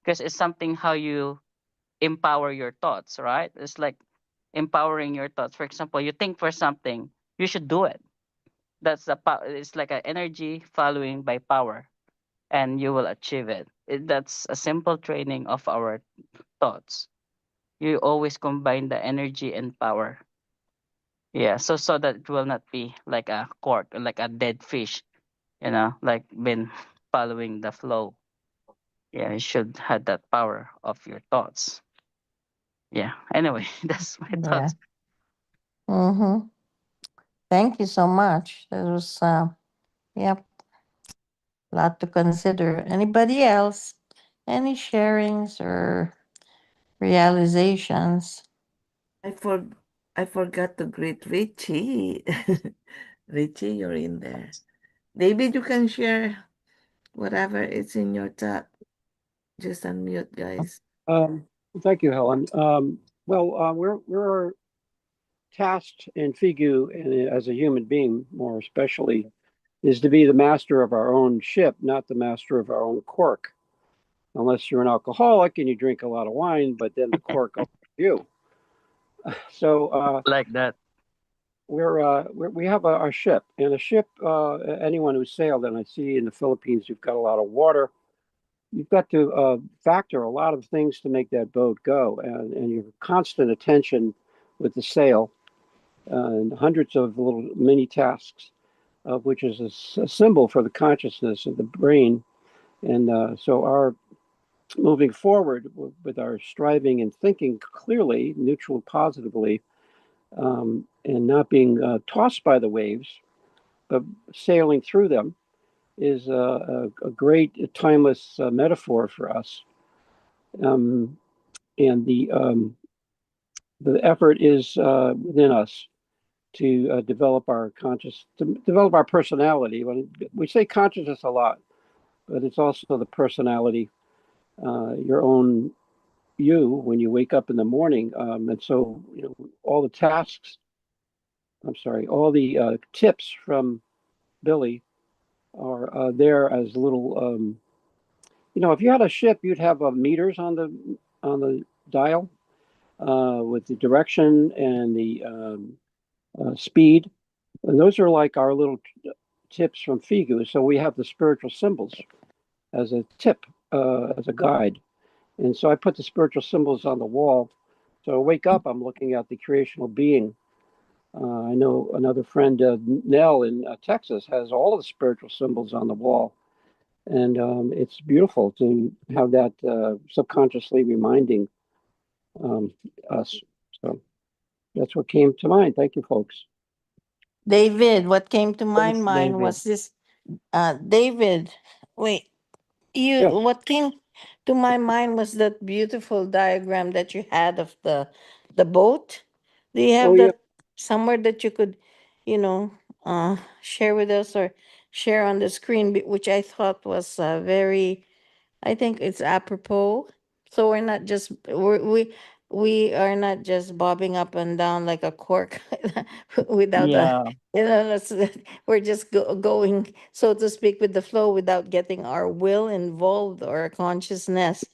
because it's something how you empower your thoughts, right? It's like empowering your thoughts. For example, you think for something, you should do it. That's the power. It's like an energy following by power, and you will achieve it. That's a simple training of our thoughts. You always combine the energy and power. Yeah, so that it will not be like a cork, like a dead fish, like been following the flow. Yeah, you should have that power of your thoughts. Yeah. Anyway, that's my Yeah. thoughts. Mm-hmm. Thank you so much. That was, yep, a lot to consider. Anybody else? Any sharings or realizations? I for I forgot to greet Richie. Richie, you're in there. David, you can share whatever is in your thought. Just unmute, guys. Um, Thank you, Helen. We're tasked in Figu, and as a human being, more especially, is to be the master of our own ship, not the master of our own cork. Unless you're an alcoholic and you drink a lot of wine, but then the cork owns you. So Like that. we have our ship, and a ship. Anyone who's sailed, and I see in the Philippines, you've got a lot of water. You've got to factor a lot of things to make that boat go, and your constant attention with the sail, and hundreds of little mini tasks, which is a symbol for the consciousness of the brain. And so our moving forward with our striving and thinking clearly, neutral, positively, and not being tossed by the waves, but sailing through them is a great timeless metaphor for us. And the effort is within us to develop our develop our personality. When we say consciousness a lot, but it's also the personality, your own you when you wake up in the morning. And so, all the tasks, I'm sorry, all the tips from Billy are there as little, if you had a ship, you'd have meters on the dial with the direction and the speed. And those are like our little tips from Figu. So we have the spiritual symbols as a tip, as a guide. And so I put the spiritual symbols on the wall. So I wake up, I'm looking at the creational being. I know another friend, Nell in Texas, has all of the spiritual symbols on the wall. And it's beautiful to have that subconsciously reminding us. So that's what came to mind. Thank you, folks. David, what came to my Thanks, mind David. was this. David, wait, Yeah. what came to my mind was that beautiful diagram that you had of the boat. Do you have Oh, yeah. that somewhere that you could, you know, share with us or share on the screen, which I thought was very, I think it's apropos. So we're not just we are not just bobbing up and down like a cork without a, Yeah. that's, we're just going, so to speak, with the flow without getting our will involved or consciousness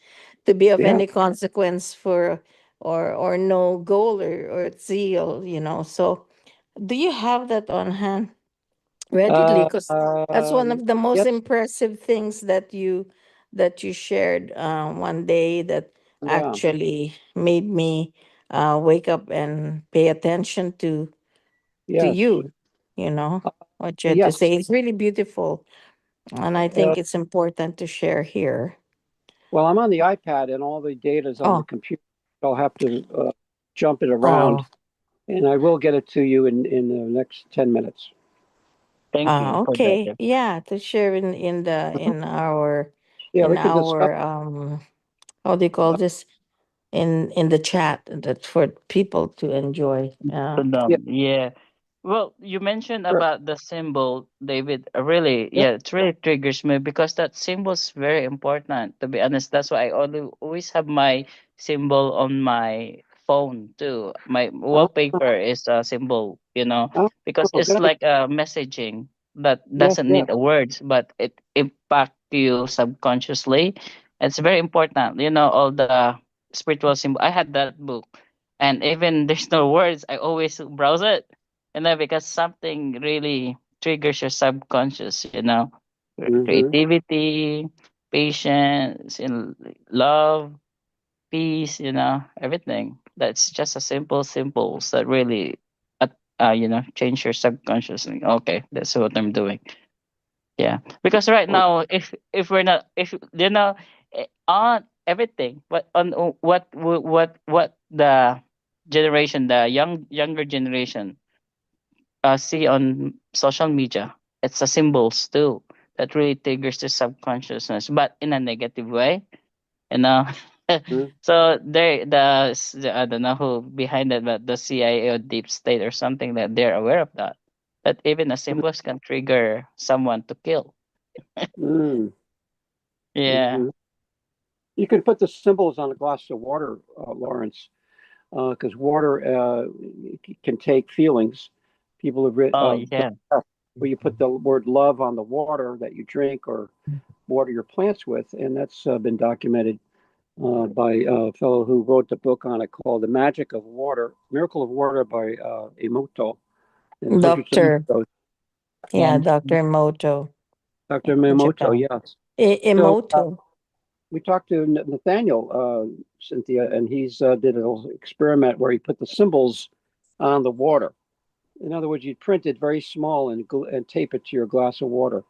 to be of Yeah. any consequence for or no goal or zeal, so do you have that on hand readily? Uh, Because that's one um, of the most yes. impressive things that you shared one day that Yeah. actually made me wake up and pay attention to Yes. you, Uh, what you had to yes. say. It's really beautiful, and I Uh, think it's important to share here. well, I'm on the iPad and all the data is on the Oh, computer. I'll have to jump it around, oh, and I will get it to you in the next 10 minutes. Thank you for that. okay, yeah, to share in the Mhm. in our Yeah, in we can discuss. our how do you call Uh, this, in the chat, that for people to enjoy. To yeah, them. Yeah. Well, you mentioned sure. about the symbol, David. Really, Yeah. yeah, it really triggers me because that symbol is very important. To be honest, that's why I always have my symbol on my phone too. My Uh, wallpaper is a symbol, uh, because oh, it's good. like a messaging that Yes. doesn't Yeah. need words, but it impact you subconsciously. It's very important. All the spiritual symbol. I had that book, and even there's no words, I always browse it, because something really triggers your subconscious, Hmm. creativity, patience, and love, peace, everything. That's just a simple symbols that really change your subconscious. Okay, that's what I'm doing. Yeah, because right now, if we're not, if on everything, but on what the generation, the younger generation, see on social media, it's the symbols too that really triggers the subconsciousness, but in a negative way, you know. So I don't know who behind that, but the CIA or deep state or something, that they're aware of that. That even a symbols can trigger someone to kill. Mm-hmm. Yeah. Mm-hmm. You can put the symbols on a glass of water, Lawrence, because water can take feelings. People have written Oh done yeah. tests where you put the word love on the water that you drink or water your plants with, and that's been documented by a fellow who wrote the book on it called "The Magic of Water," "Miracle of Water" by Emoto, and hundreds of Doctor, those. yeah, Yeah. Dr. Emoto Dr. in Miyamoto, Japan. yes. So Emoto. we talked to Nathaniel, Cynthia, and he's did a little experiment where he put the symbols on the water. In other words, you'd print it very small and tape it to your glass of water.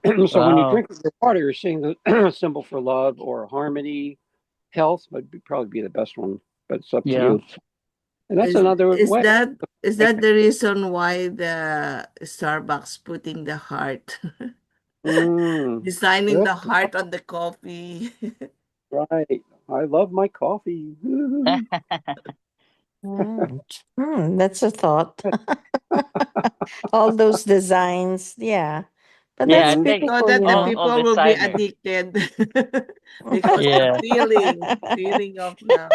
So when you Wow. drink the water, you're seeing the symbol for love or harmony, health probably be the best one, but it's up to Yeah. you. And that's Is another is way. that is that the reason why the Starbucks putting the heart, Mm, designing good, the heart on the coffee? right. I love my coffee. That's a thought. All those designs, yeah. But Yeah, that's I Mhm. think So beautiful, that you the know. all people will be designers. addicted because the Yeah. feeling of love.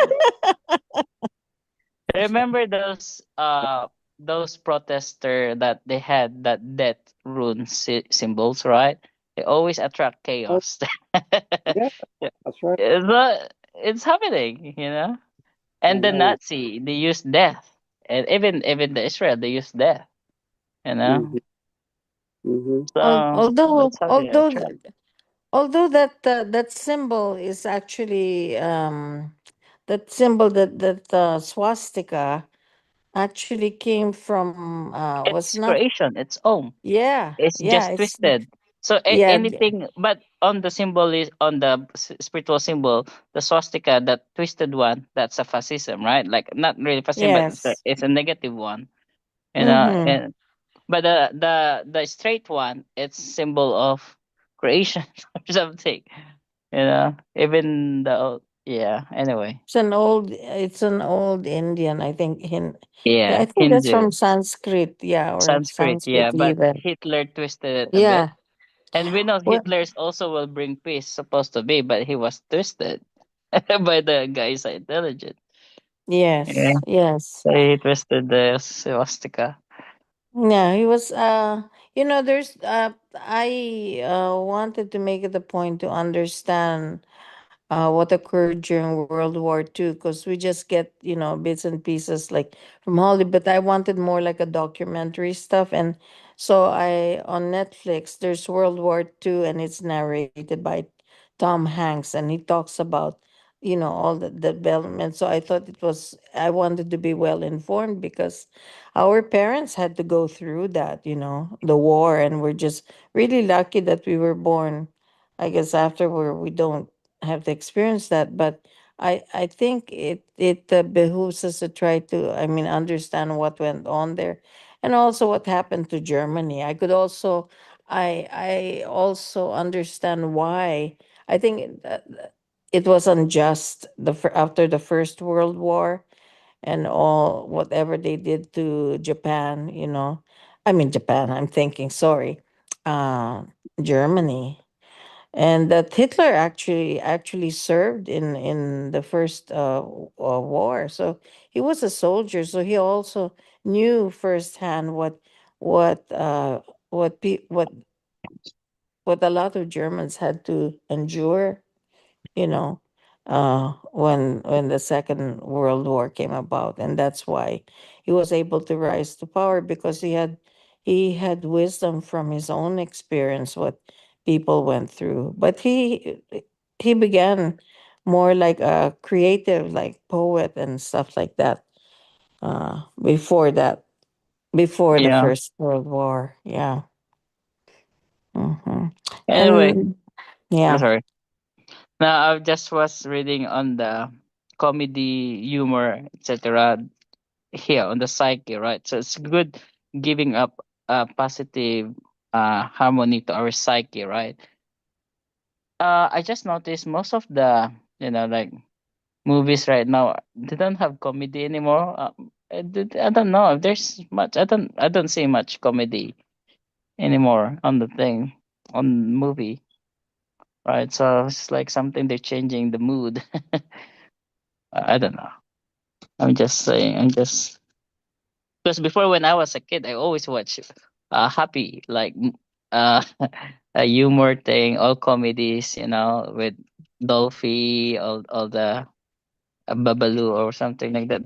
Remember those protester that they had that death rune symbols, right? They always attract Oh, chaos. yeah, that's right. It's happening, you know. I And the know. Nazi, they use death, and even the Israel, they use death, you know. Hmm. Hmm. So Although, that's how they attract. that symbol is actually that symbol that swastika actually came from was It's not, creation. It's own. It's yeah, just it's twisted. So yeah, anything, but on the symbol is on the spiritual symbol, the swastika, that twisted one, that's a fascism, right? Like not really fascism, but yes. it's a negative one, you know. Mm-hmm. And but the straight one, it's symbol of creation or something, you know. Even the yeah. Anyway, It's an old Indian, I think. Yeah, yeah, I think that's Hindu, from Sanskrit, yeah, or Sanskrit, yeah. Sanskrit But even. Hitler twisted it a bit. Yeah. And we know Well, Hitler's also will bring peace, supposed to be, but he was twisted by the guys intelligent. Yeah, yes, yes. so he twisted the swastika. Yeah, he was there's I wanted to make it a point to understand what occurred during World War II, because we just get bits and pieces like from Hollywood, but I wanted more like a documentary stuff. And so I on Netflix there's World War II, and it's narrated by Tom Hanks, and he talks about all the development. So I wanted to be well informed, because our parents had to go through that, the war, and we're just really lucky that we were born, I guess, after where we don't have to experience that. But I think it behooves us to try to, I mean, understand what went on there, and also what happened to Germany. I also understand why. I think it was unjust after the First World War, and all whatever they did to Japan. I mean Japan. I'm thinking, sorry, uh, Germany, and that Hitler actually served in the first war. So he was a soldier. So he also knew firsthand what uh, what a lot of Germans had to endure. You know, when the Second World War came about, and that's why he was able to rise to power, because he had wisdom from his own experience, what people went through. But he began more like a creative, like poet and stuff like that. Before that, before the Yeah. First World War, yeah. hmm Anyway, And I'm yeah. sorry. Now I just was reading on the comedy, humor, etc. here on the psyche, right? So it's good giving up a positive harmony to our psyche, right? I just noticed most of the like movies right now, they don't have comedy anymore. I don't know if there's much. I don't see much comedy anymore on the thing on movie. right? So it's like something they're changing the mood. I don't know. I'm just saying. I'm just because before when I was a kid, I always watch happy like a humor thing, all comedies, with Dolphy, all the Babalu or something like that.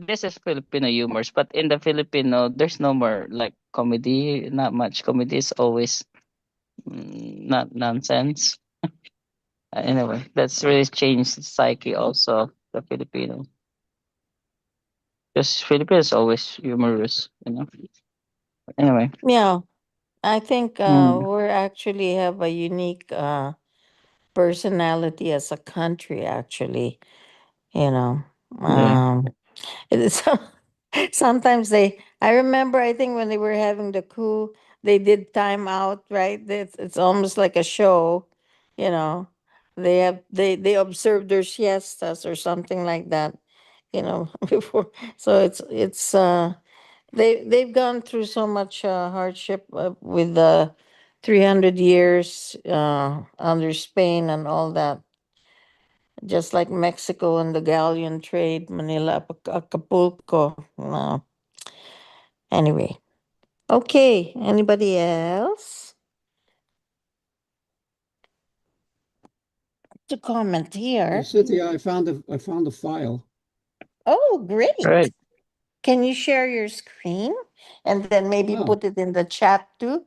This is Filipino humors, but in the Filipino, there's no more like comedy. Not much comedy. It's always not nonsense. Anyway, that's really changed the psyche also of the Filipino. Because Filipinos always humorous. Anyway. Yeah, I think Mm, we're actually have a unique personality as a country, actually, you know. yeah. It is sometimes I remember, I think when they were having the coup, they did time out, right? It's almost like a show, you know. They observe their siestas or something like that, before. So they've gone through so much hardship with the 300 years under Spain and all that, just like Mexico and the galleon trade, Manila, Acapulco. Anyway, okay. Anybody else to comment here? Cynthia, I found the file. Oh, great. Right. Can you share your screen and then maybe Oh, put it in the chat too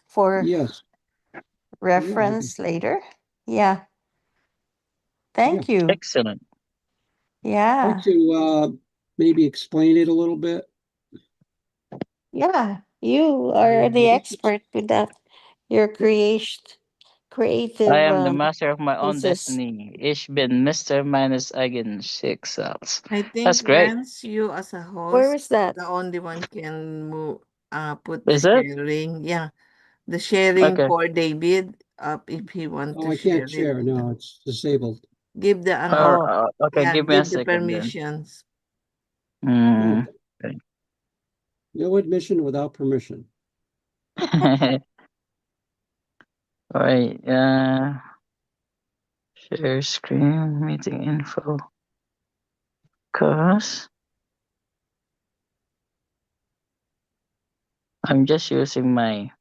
for yes. reference later? Yeah. Yeah. Thank you. Excellent. I'd Yeah. like to maybe explain it a little bit. Yeah. You are the This is, expert with that. Your I creative am the master of my own pieces. destiny. Ich bin Mr. meines eigenen Schicksals. I That's think, great. Rance, you as a Where host, was that? the only one can put the Is it? sharing. Yeah, the sharing Okay. for David if he want to I share can't it. share. No, it's disabled. Give the Or Oh, okay, yeah, give me a give the second then. permissions. Oh, Okay. no admission without permission. All right. Share screen, meeting info. Cause I'm just using my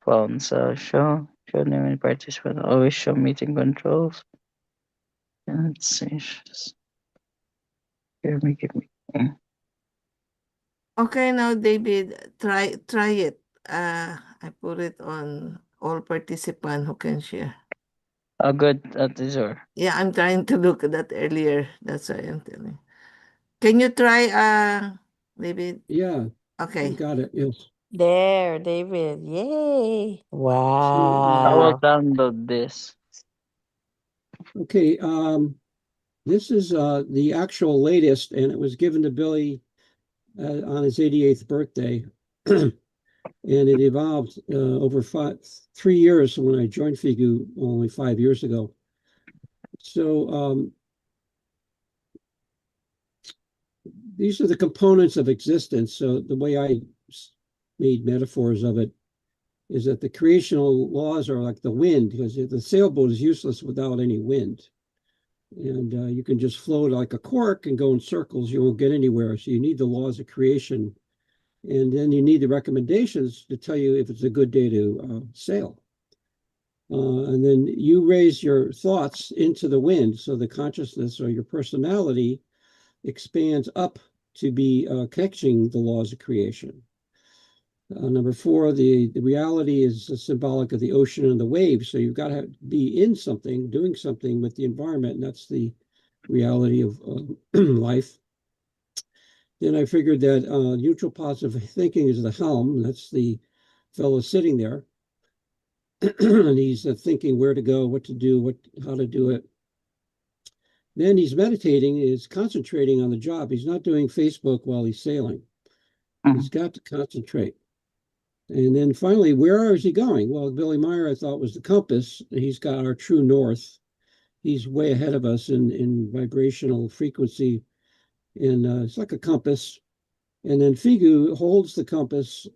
phone. So show name and participant. Always show meeting controls. And let's see. Give me. Okay, now David, try it. I put it on all participant who can share. Oh, good. That is all. Yeah, I'm trying to look at that earlier. That's why I'm telling. Can you try, David? Yeah, I Okay. got it. Yes. there, David. Yay. I will Wow. download this. Okay. This is the actual latest, and it was given to Billy on his 88th birthday. And it evolved over 3 years when I joined FIGU only 5 years ago. So these are the components of existence. So the way I made metaphors of it is that the creational laws are like the wind, because the sailboat is useless without any wind. And you can just float like a cork and go in circles. You won't get anywhere. So you need the laws of creation. And then you need the recommendations to tell you if it's a good day to sail. And then you raise your thoughts into the wind. So the consciousness or your personality expands up to be catching the laws of creation. Number four, the reality is symbolic of the ocean and the waves. So you've got to be in something, doing something with the environment. And that's the reality of life. Then I figured that neutral positive thinking is the helm. That's the fellow sitting there. And he's thinking where to go, what to do, how to do it. Then he's meditating, is concentrating on the job. He's not doing Facebook while he's sailing. He's got to concentrate. And then finally, where is he going? Well, Billy Meyer, I thought, was the compass. He's got our true north. He's way ahead of us in vibrational frequency. And it's like a compass. And then Figu holds the compass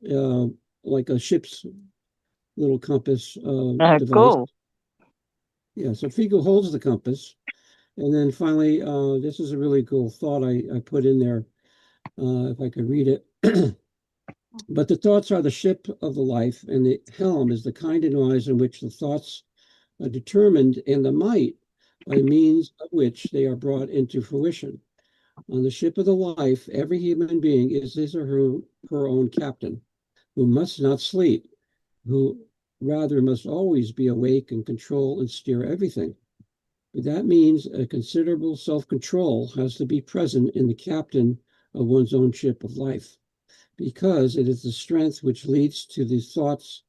like a ship's little compass device. Cool. Yeah, so Figu holds the compass. And then finally, this is a really cool thought I put in there, if I could read it. But the thoughts are the ship of the life, and the helm is the kind of noise in which the thoughts are determined, and the might by means of which they are brought into fruition. On the ship of the life, every human being is his or her own captain, who must not sleep, who rather must always be awake and control and steer everything. But that means a considerable self-control has to be present in the captain of one's own ship of life, because it is the strength which leads to the thoughts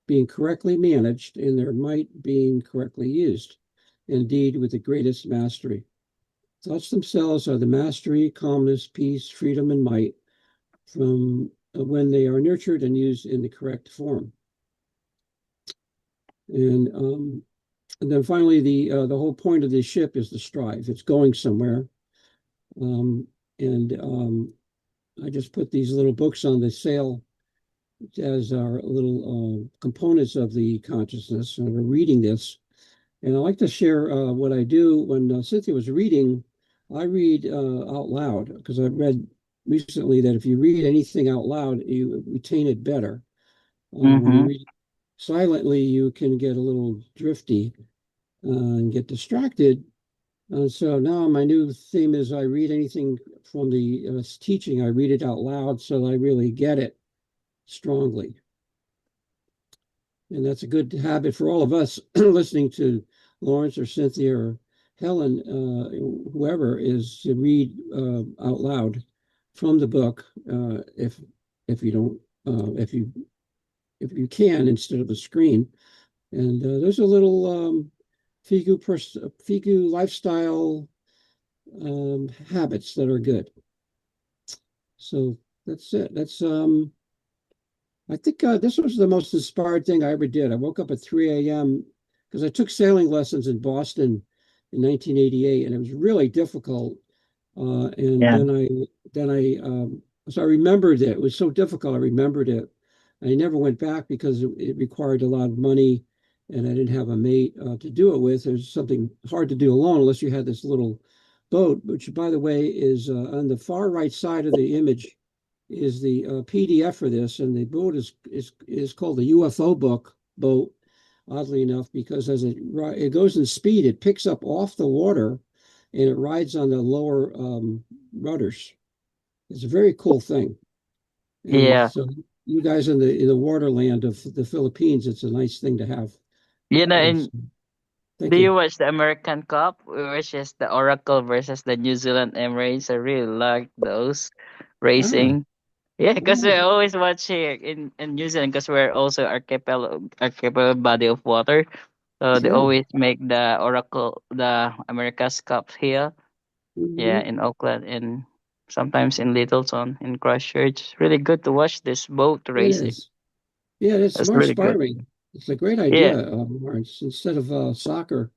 being correctly managed and their might being correctly used, indeed with the greatest mastery. Thoughts themselves are the mastery, calmness, peace, freedom, and might from when they are nurtured and used in the correct form. And then finally, the whole point of this ship is to strive. It's going somewhere. And I just put these little books on the sale as our little components of the consciousness. And we're reading this. And I like to share what I do when Cynthia was reading. I read out loud because I've read recently that if you read anything out loud, you retain it better. When you read silently, you can get a little drifty and get distracted. So now my new theme is I read anything from the teaching, I read it out loud so I really get it strongly. And that's a good habit for all of us listening to Lawrence or Cynthia or Helen, whoever, is to read out loud from the book if you don't if you can instead of the screen. And there's a little Figu lifestyle habits that are good. So that's it. That's I think this was the most inspired thing I ever did. I woke up at 3 a.m. because I took sailing lessons in Boston in 1988, and it was really difficult. And Yeah. so I remembered it. It was so difficult. I remembered it. I never went back because it required a lot of money, and I didn't have a mate to do it with. It was something hard to do alone unless you had this little boat, which, by the way, is on the far right side of the image is the PDF for this, and the boat is called the UFO boat. Oddly enough, because as it goes in speed, it picks up off the water, and it rides on the lower rudders. It's a very cool thing. And Yeah. so you guys in the waterland of the Philippines, it's a nice thing to have. You know, Yes. and Thank do you you. watch the American Cup, which is the Oracle versus the New Zealand Emirates? I really like those Ah, racing. Yeah, because we oh, always watch here in New Zealand because we're also archipelago body of water. So they sure. always make the Oracle, the America's Cup here. Yeah, Mhm. in Auckland and sometimes in Littleton, in Christchurch. It's really good to watch this boat It racing. is. Yeah, it's That's more really good. inspiring. It's a great Yeah. idea, Lawrence. Instead of soccer,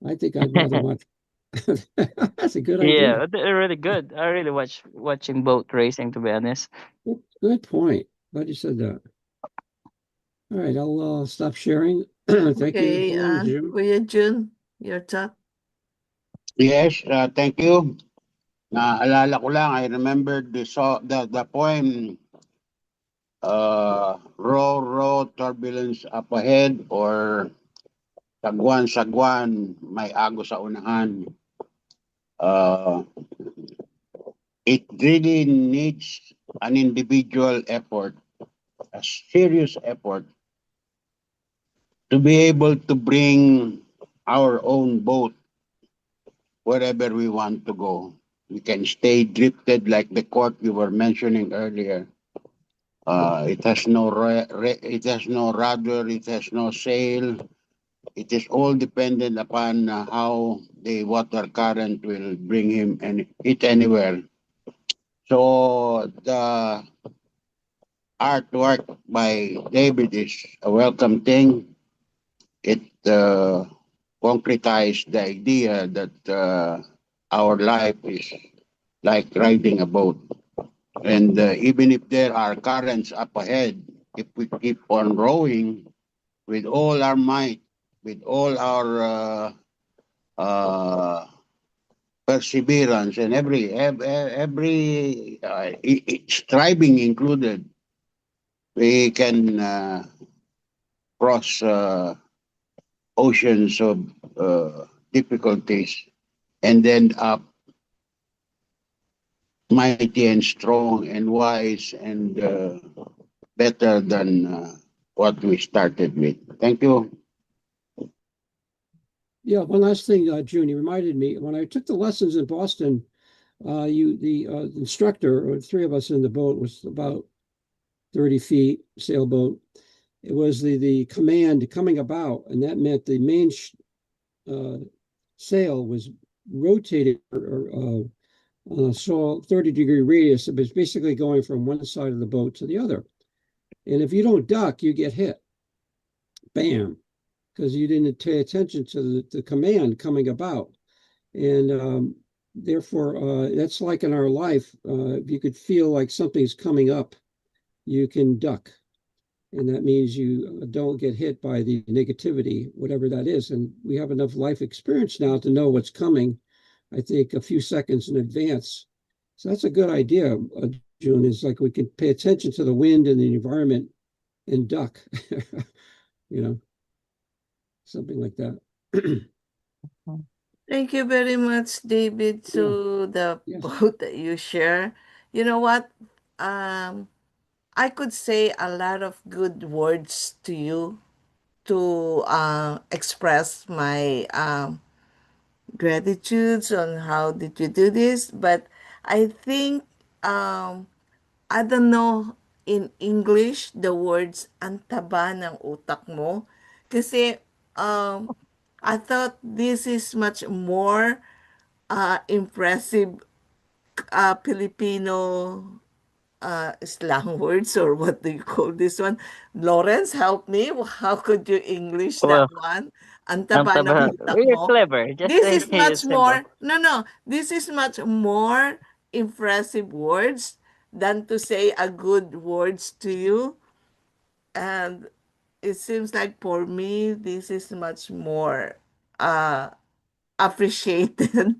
I think I'd rather watch. That's a good idea. Yeah, they're really good. I really watching boat racing, to be honest. Good point. Glad you said that. All right, I'll stop sharing. Thank you, Okay, Jim. Kuya Jun, your talk. Yes, thank you. Naalala ko lang, I remembered the poem, row, row, turbulence up ahead, or sagwan, sagwan, may agos sa unahan. Uh, it really needs an individual effort, a serious effort, to be able to bring our own boat wherever we want to go. We can stay drifted like the court you were mentioning earlier. It has no it has no rudder, it has no sail. It is all dependent upon how the water current will bring it anywhere. So the artwork by David is a welcome thing. It concretized the idea that our life is like riding a boat. And even if there are currents up ahead, if we keep on rowing with all our might, with all our perseverance and every striving included, we can cross oceans of difficulties and end up mighty and strong and wise and better than what we started with. Thank you. Yeah, one last thing, June, you reminded me, when I took the lessons in Boston, the instructor, or three of us in the boat, was about 30 feet, sailboat. It was the command coming about, and that meant the main sail was rotated on a 30-degree radius. It was basically going from one side of the boat to the other. And if you don't duck, you get hit. Bam. Because you didn't pay attention to the command coming about. And therefore, that's like in our life, if you could feel like something's coming up, you can duck. And that means you don't get hit by the negativity, whatever that is. And we have enough life experience now to know what's coming, I think, a few seconds in advance. So that's a good idea, June, is like we can pay attention to the wind and the environment and duck, something like that. Thank you very much, David, to the Yes. boat that you share. You know what? I could say a lot of good words to you to express my gratitudes on how did you do this, but I think I don't know in English the words ang taba ng utak mo kasi I thought this is much more impressive Filipino slang words, or what do you call this one? Lawrence, help me. How could you English that Well, one? Ang ang taba ng taba, utak you're mo. clever. Just This say is much it's simple. more, no, this is much more impressive words than to say a good words to you. And it seems like for me, this is much more appreciated.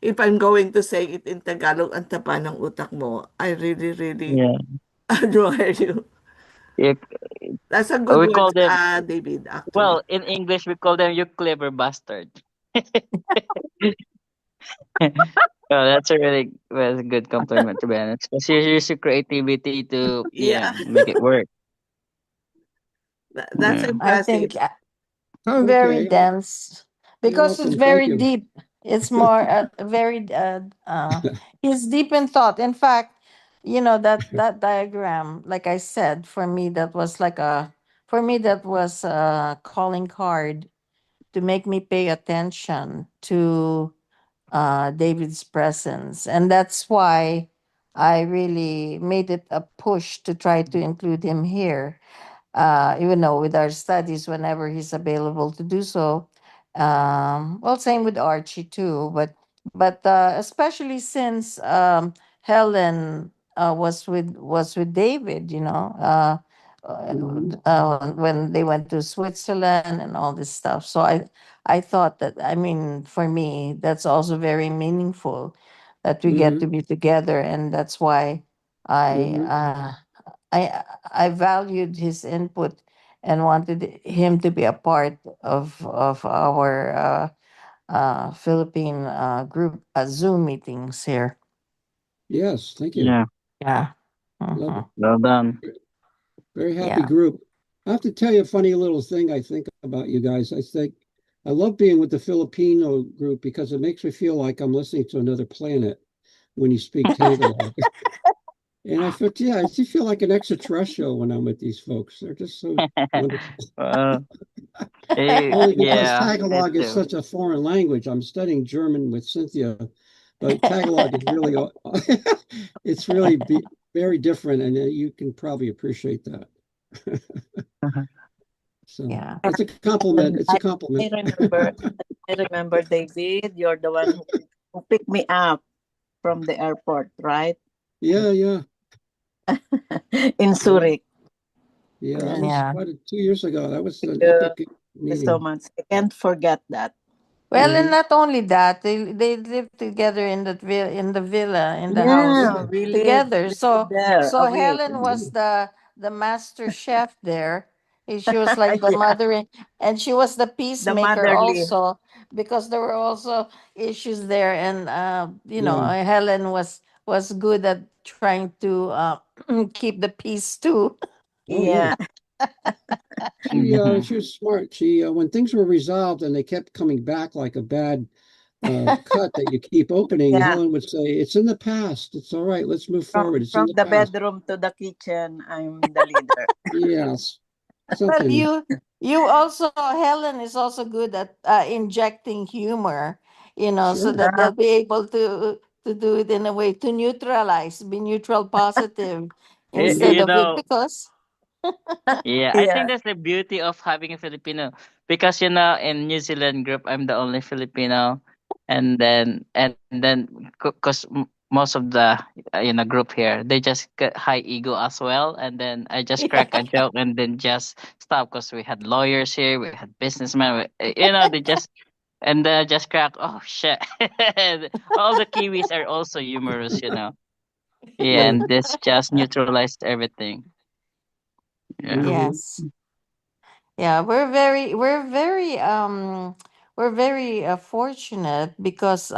If I'm going to say it in Tagalog, ang taba ng utak mo, I really, really Yeah. admire you. You, That's a good we word, call them, David, actually. well, in English, we call them you clever bastard. Well, that's a really good compliment, to be honest. Because you use your creativity to, Yeah, make it work. that's Yeah. I impressive. think very Okay. dense You're because it's welcome. very Thank you. deep. It's more he's deep in thought. In fact, that diagram, like I said, for me that was a calling card to make me pay attention to David's presence. And that's why I really made it a push to try to include him here, even though with our studies, whenever he's available to do so. Well, same with Archie too, but especially since Helen was with David, when they went to Switzerland and all this stuff. So I thought that, I mean, for me, that's also very meaningful that we get to be together, and that's why I Mhm. I valued his input and wanted him to be a part of our Philippine group Zoom meetings here. Yes, thank you. Yeah. Yeah. Love it. Well done. Very happy Yeah. group. I have to tell you a funny little thing I think about you guys. I think I love being with the Filipino group because it makes me feel like I'm listening to another planet when you speak Tagalog. And I just feel like an extraterrestrial when I'm with these folks. They're just so wonderful. Well, Only because yeah, me Tagalog is too. such a foreign language. I'm studying German with Cynthia, but Tagalog is really, it's really very different, and you can probably appreciate that. So Yeah. it's a compliment. It's a I compliment. remember, David, you're the one who picked me up from the airport, right? Yeah. In Zurich. Yeah, that was Yeah. quite 2 years ago. That was an Yeah. epic so much. I can't forget that. Well, and Mhm. not only that, they live together in the villa in the house Yeah, together. we live there So away. Helen was the master chef there. She was like the Yeah, mother, and she was the the peacemaker motherly. also, because there were also issues there, and Yeah. Helen was good at trying to keep the peace too. Oh yeah. Yeah, She was smart. She when things were resolved and they kept coming back like a bad cut that you keep opening, yeah. Helen would say, "It's in the past. It's all right. Let's move forward. It's in From the the past." bedroom to the kitchen, I'm the leader. Yes, Well, something. you also, Helen is also good at injecting humor, so Sure. that Uh, they'll be able to do it in a way to neutralize, be neutral positive instead You of it, know, because yeah, I think yeah, that's the beauty of having a Filipino because in New Zealand group I'm the only Filipino, and then because most of the group here they just get high ego as well, and then I just crack a joke and then just stop because we had lawyers here, we had businessmen, they just and then I just crack. Oh shit! All the Kiwis are also humorous. Yeah, Yeah. and this just neutralized everything. Yeah. Hmm. yes, yeah, we're very fortunate, because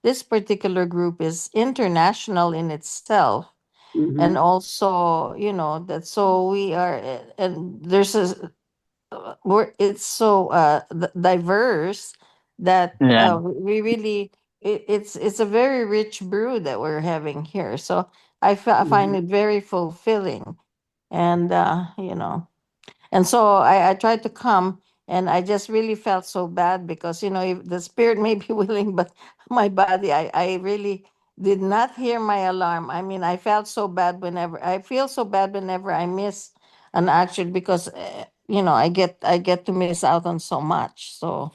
this particular group is international in itself, and Hmm. also that, so we are, and there's a it's so diverse, that Yeah. we really, it's a very rich brew that we're having here. So I find Hmm. it very fulfilling, and and so I tried to come, and I just really felt so bad, because if the spirit may be willing, but my body, I really did not hear my alarm. I mean, I feel so bad whenever I miss an action, because I get to miss out on so much. So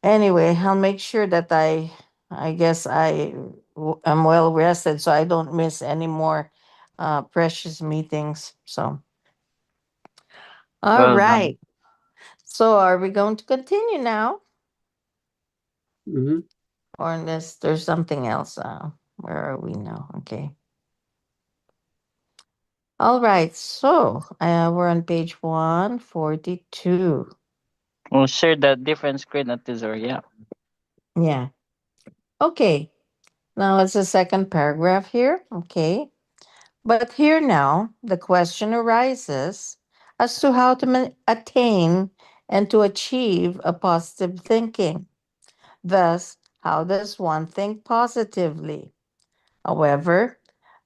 anyway, I'll make sure that I guess am well rested, so I don't miss any more precious meetings. So all Well done. right. So are we going to continue now? Hmm. Or unless there's something else? Where are we now? Okay. All right. So we're on page 142. We'll share the different screen at this or yeah. Yeah. Okay. Now it's the second paragraph here. Okay. But here now, the question arises as to how to attain and to achieve a positive thinking. Thus, how does one think positively? However,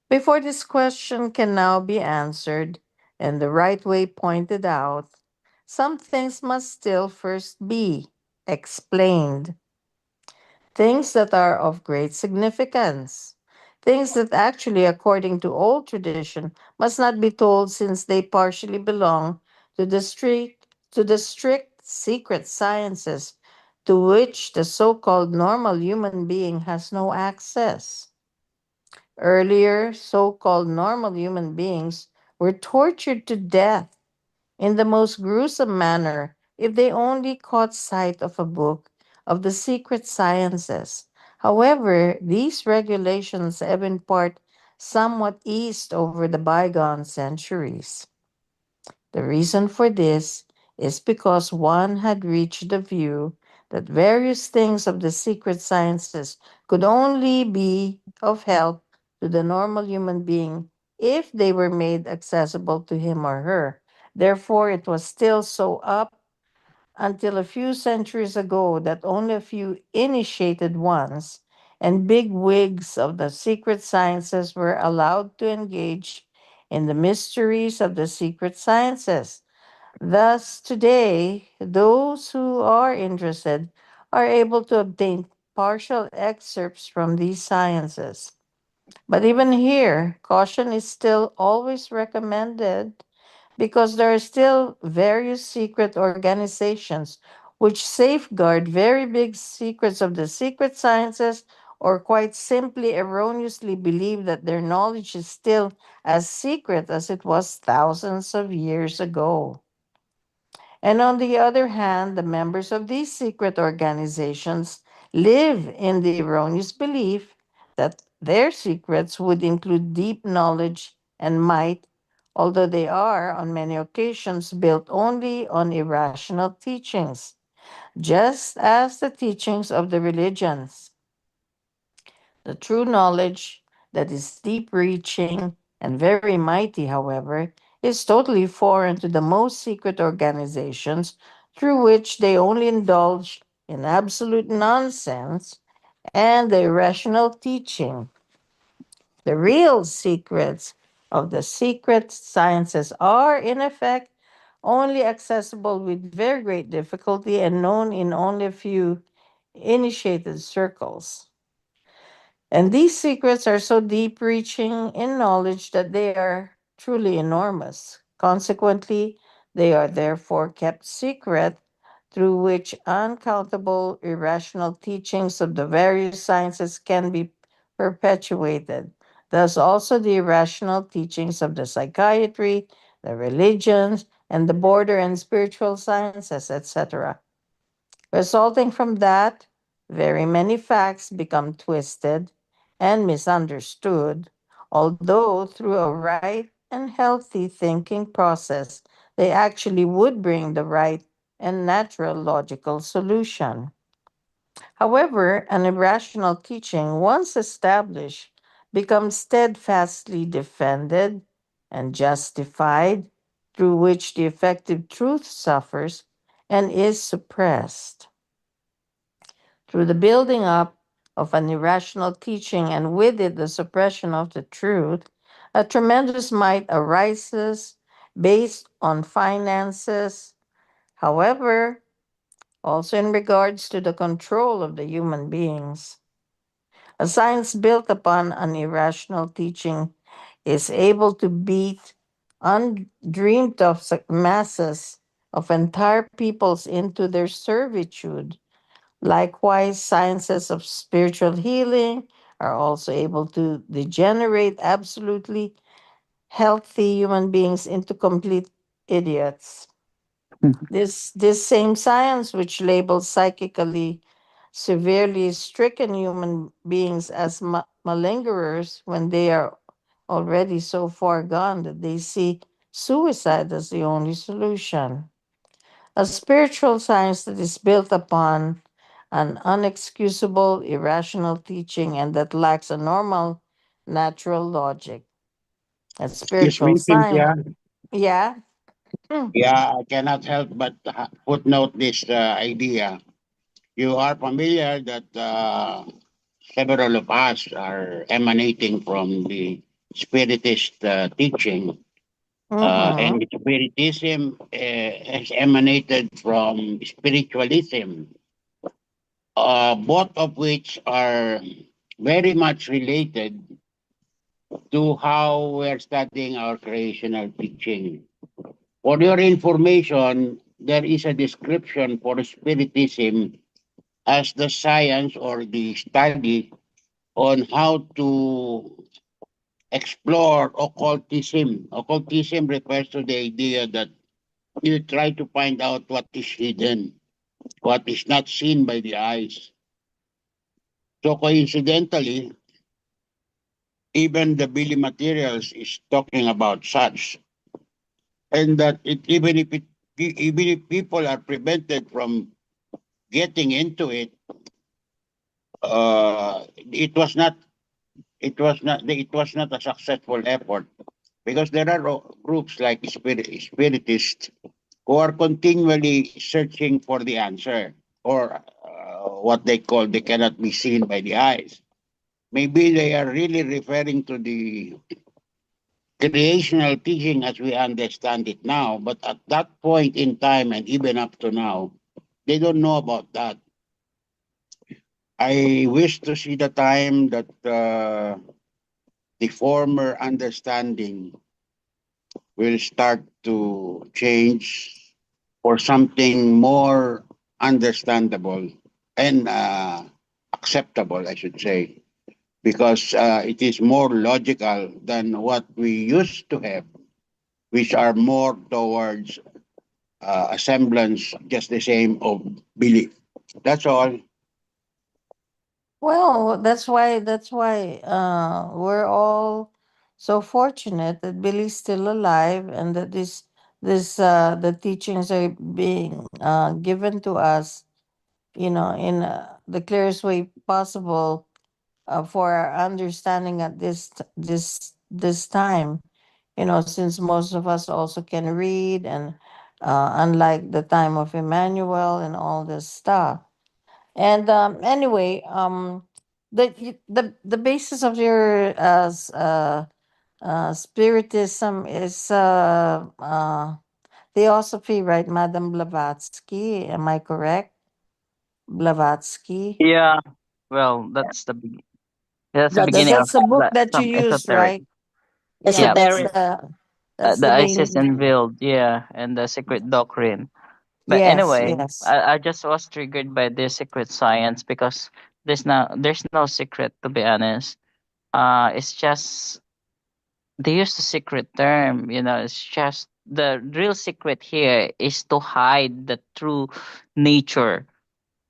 before this question can now be answered and the right way pointed out, some things must still first be explained. Things that are of great significance. Things that actually, according to old tradition, must not be told, since they partially belong to the strict secret sciences to which the so-called normal human being has no access. Earlier, so called normal human beings were tortured to death in the most gruesome manner if they only caught sight of a book of the secret sciences. However, these regulations have in part somewhat eased over the bygone centuries. The reason for this is because one had reached the view that various things of the secret sciences could only be of help to the normal human being if they were made accessible to him or her. Therefore, it was still so up until a few centuries ago that only a few initiated ones and big wigs of the secret sciences were allowed to engage in the mysteries of the secret sciences. Thus, today, those who are interested are able to obtain partial excerpts from these sciences. But even here, caution is still always recommended, because there are still various secret organizations which safeguard very big secrets of the secret sciences, or quite simply erroneously believe that their knowledge is still as secret as it was thousands of years ago. And on the other hand, the members of these secret organizations live in the erroneous belief that their secrets would include deep knowledge and might, although they are, on many occasions, built only on irrational teachings, just as the teachings of the religions. The true knowledge that is deep reaching and very mighty, however, is totally foreign to the most secret organizations through which they only indulge in absolute nonsense and the irrational teaching. The real secrets of the secret sciences are, in effect, only accessible with very great difficulty and known in only a few initiated circles. And these secrets are so deep reaching in knowledge that they are truly enormous. Consequently, they are therefore kept secret, through which uncountable irrational teachings of the various sciences can be perpetuated. Thus, also the irrational teachings of the psychiatry, the religions, and the border and spiritual sciences, etc. Resulting from that, very many facts become twisted and misunderstood, although through a right and healthy thinking process, they actually would bring the right and natural logical solution. However, an irrational teaching, once established, becomes steadfastly defended and justified, through which the effective truth suffers and is suppressed. Through the building up of an irrational teaching and with it the suppression of the truth, a tremendous might arises based on finances. However, also in regards to the control of the human beings. A science built upon an irrational teaching is able to beat undreamed of masses of entire peoples into their servitude. Likewise, sciences of spiritual healing are also able to degenerate absolutely healthy human beings into complete idiots. This same science, which labels psychically severely stricken human beings as malingerers when they are already so far gone that they see suicide as the only solution. A spiritual science that is built upon an unexcusable, irrational teaching and that lacks a normal, natural logic. A Excuse spiritual me, science. Cynthia. Yeah. Mm. Yeah, I cannot help but footnote this idea. You are familiar that several of us are emanating from the Spiritist teaching, Mm-hmm. and Spiritism has emanated from spiritualism, both of which are very much related to how we're studying our creational teaching. For your information, there is a description for Spiritism as the science or the study on how to explore occultism. Occultism refers to the idea that you try to find out what is hidden, what is not seen by the eyes. So coincidentally, even the Billy Materials is talking about such, and that even if people are prevented from getting into it, it was not a successful effort because there are groups like spiritists who are continually searching for the answer or what they call they cannot be seen by the eyes. Maybe they are really referring to the creational teaching as we understand it now, but at that point in time and even up to now, they don't know about that. I wish to see the time that the former understanding will start to change for something more understandable and acceptable, I should say, because it is more logical than what we used to have, which are more towards a semblance, just the same of belief. That's all. Well, that's why we're all so fortunate that Billy's still alive and that this the teachings are being given to us, in the clearest way possible, for our understanding at this time. Since most of us also can read, and unlike the time of Emmanuel and all this stuff. And anyway, the basis of your spiritism is theosophy, right, Madam Blavatsky? Am I correct? Blavatsky. Yeah. Well, that's the beginning of That's the book that you some used, esoteric. right? Yeah, Yeah. Esoteric. that's The the ISIS main. unveiled, yeah, and the secret doctrine. But Yes, anyway, yes. I just was triggered by this secret science because there's no secret, to be honest. It's just they use the secret term. It's just the real secret here is to hide the true nature,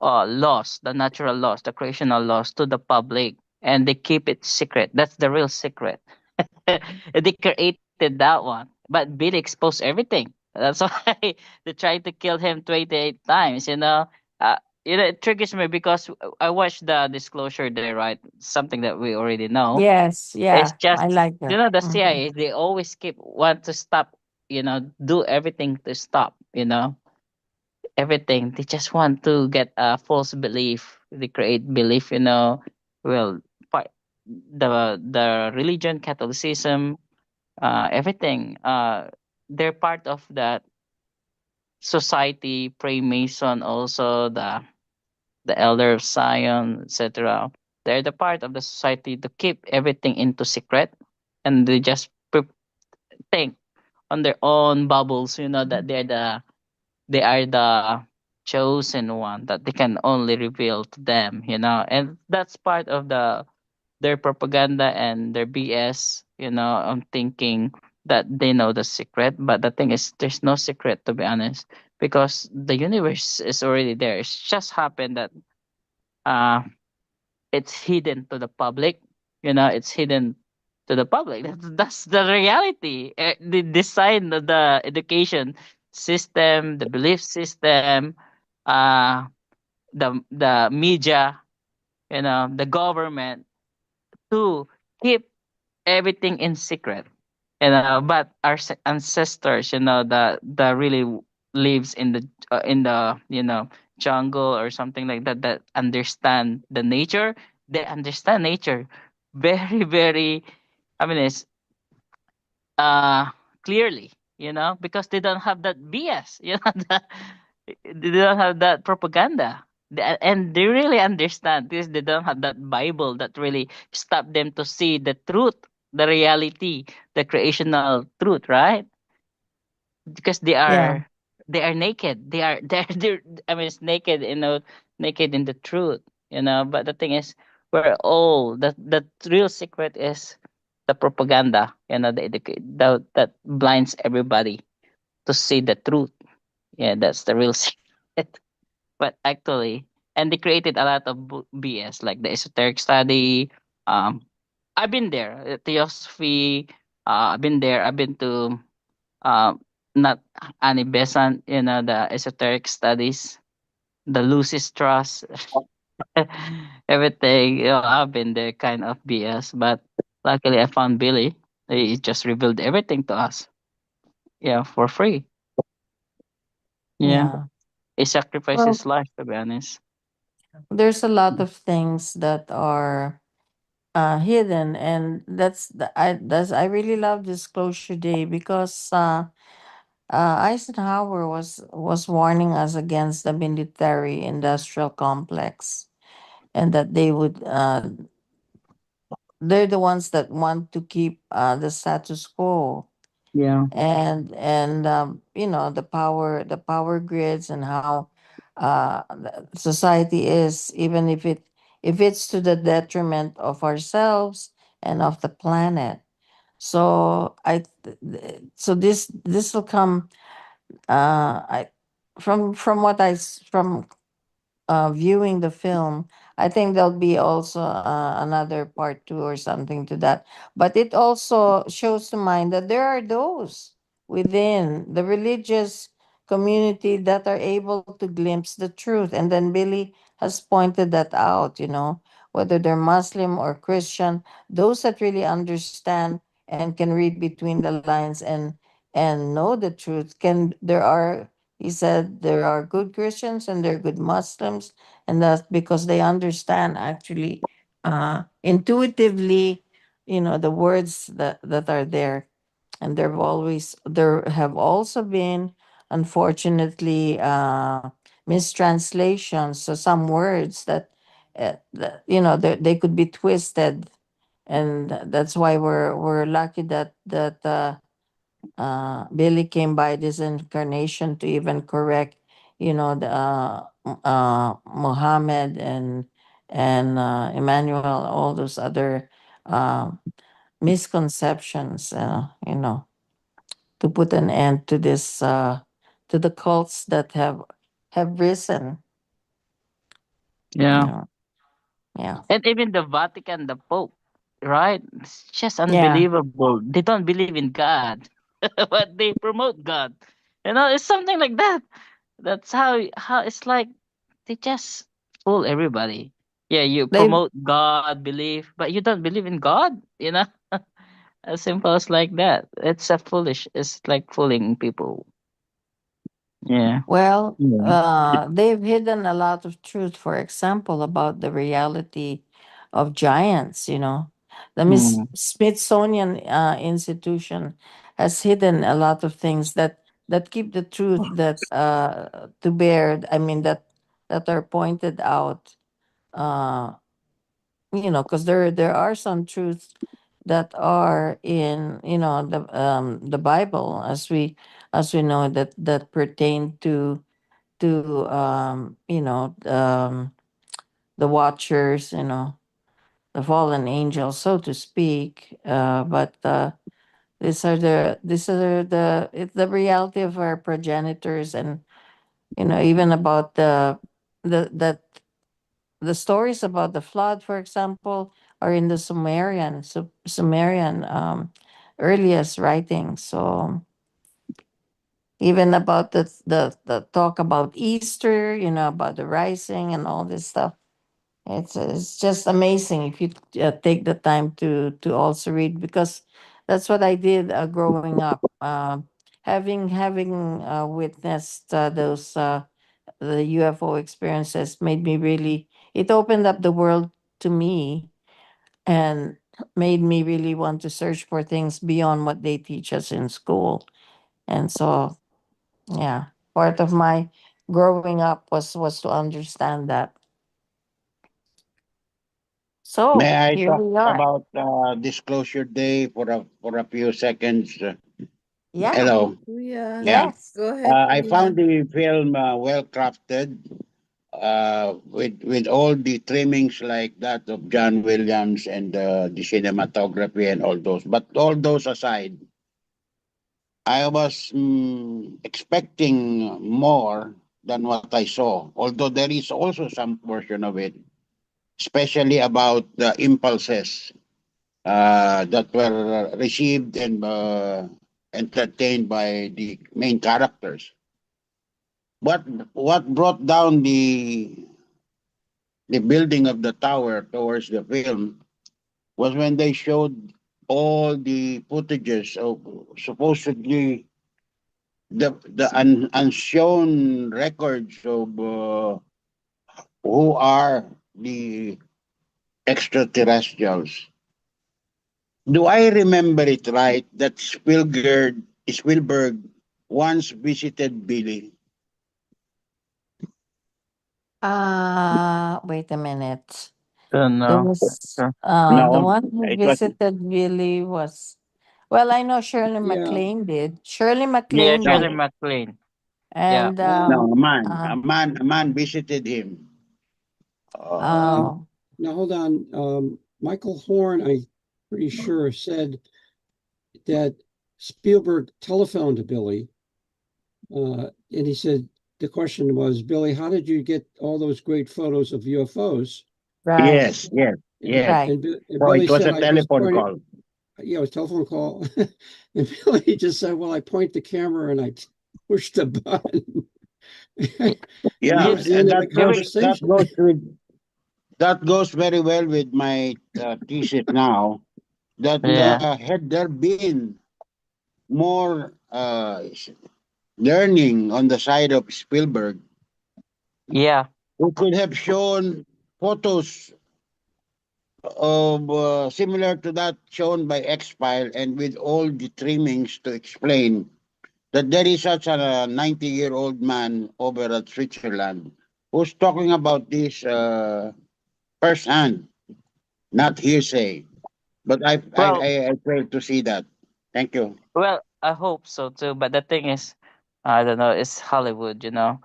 laws, the natural laws, the creational laws to the public, and they keep it secret. That's the real secret. They created that one, but Bill exposed everything. That's why they tried to kill him 28 times. It triggers me because I watched the disclosure there, right? Something that we already know. Yes, It's yeah. just I like that. the Mhm. CIA. They always keep want to stop. Do everything to stop. Everything. They just want to get a false belief. They create belief. Well, part the religion, Catholicism, everything. They're part of that society. Freemason also the Elder of Zion, etc. They're the part of the society to keep everything into secret, and they just think on their own bubbles. That they are the chosen one that they can only reveal to them. And that's part of their propaganda and their BS. On thinking that they know the secret, but the thing is, there's no secret, to be honest, because the universe is already there. It's just happened that uh it's hidden to the public. It's hidden to the public. That's the reality. The design of the education system, the belief system, uh the media, the government, to keep everything in secret. But our ancestors, that really lives in the jungle or something like that, that understand the nature. They understand nature very, very, I mean, it's clearly, because they don't have that BS. They don't have that propaganda. And they really understand this. They don't have that Bible that really stop them to see the truth, the reality, the creational truth, right? Because they Yeah, are they are naked. They're I mean, it's naked, naked in the truth. But the thing is, we're all the real secret is the propaganda. That blinds everybody to see the truth. Yeah, that's the real secret. But actually, and they created a lot of BS, like the esoteric study. Um, I've been there, theosophy. I've been there. I've been to uh, not Annie Besant, the esoteric studies, the Lucis Trust, everything. I've been there, kind of BS. But luckily, I found Billy. He just revealed everything to us. Yeah, for free. Yeah, yeah. he sacrificed Well, his life, to be honest. there's a lot of things that are hidden, and I really love Disclosure Day because Eisenhower was warning us against the military industrial complex, and that they're the ones that want to keep the status quo, Yeah. and the power grids, and how the society is, even if it's to the detriment of ourselves and of the planet. So this will come I from what from viewing the film, I think there'll be also another part two or something to that. But it also shows to mind that there are those within the religious community that are able to glimpse the truth. And then Billy has pointed that out, whether they're Muslim or Christian, those that really understand and can read between the lines and know the truth can there are he said there are good Christians and there are good Muslims, and that's because they understand actually intuitively, the words that are there. And there have also been, unfortunately, mistranslations. So some words they could be twisted, and that's why we're lucky that Billy came by this incarnation to even correct, Muhammad and Emmanuel, all those other uh, misconceptions, to put an end to this to the cults that have risen. Yeah. Yeah. And even the Vatican, the Pope, right? It's just Yeah. unbelievable. They don't believe in God, but they promote God. It's something like that. That's how it's like. They just fool everybody. Yeah, you They promote God belief, but you don't believe in God. As simple as like that. It's a foolish. It's like fooling people. Yeah. Well, Yeah. they've hidden a lot of truth, for example, about the reality of giants, The Mm. Smithsonian Institution has hidden a lot of things that keep the truth that to bear, I mean, that are pointed out, uh, because there are some truths that are in, the Bible, as we know, that pertain to the watchers, the fallen angels, so to speak. But it's the reality of our progenitors, and even about the stories about the flood, for example, are in the Sumerian earliest writings. So even about the talk about Easter, about the rising and all this stuff. It's just amazing if you take the time to also read, because that's what I did growing up. Having witnessed those the UFO experiences made me really. It opened up the world to me and made me really want to search for things beyond what they teach us in school. And so, yeah, part of my growing up was to understand that. May So I here talk we are. about Disclosure Day for a few seconds? Yeah. Hello. Kuya, Yeah. Yes. go ahead, I Kuya. found the film well crafted, with all the trimmings like that of John Williams and the cinematography and all those. But all those aside, I was expecting more than what I saw. Although there is also some portion of it, especially about the impulses that were received and entertained by the main characters. What brought down the building of the tower towards the film was when they showed all the footages of supposedly the unshown records of who are the extraterrestrials. Do I remember it right that Spielberg once visited Billy? Wait a minute. Don't There know. was Sure. the No, one who it was visited Billy was, well, I know Shirley Yeah. MacLaine did. Shirley Yeah, MacLaine no, Shirley did. MacLaine. Yeah. And Um, no, a man, uh, a man, a man visited him. Uh, um, oh, now hold on. Michael Horn, I'm pretty sure, said that Spielberg telephoned to Billy And he said, the question was, Billy, how did you get all those great photos of UFOs? Right. Yes, yes, And, yes. Right. and So Billy it was said, a I just telephone pointed, call. yeah, it was a telephone call. And Billy just said, well, I point the camera and I push the button. And that Yeah, was the and end of that the goes conversation. that goes very well with my thesis now. That Yeah. had there been more learning on the side of Spielberg, Yeah. who could have shown photos of similar to that shown by X File, and with all the trimmings to explain that there is such a 90-year-old man over at Switzerland who's talking about this firsthand, not hearsay. But Well, I fail to see that. Thank you. well, I hope so too. But the thing is, I don't know. It's Hollywood, you know.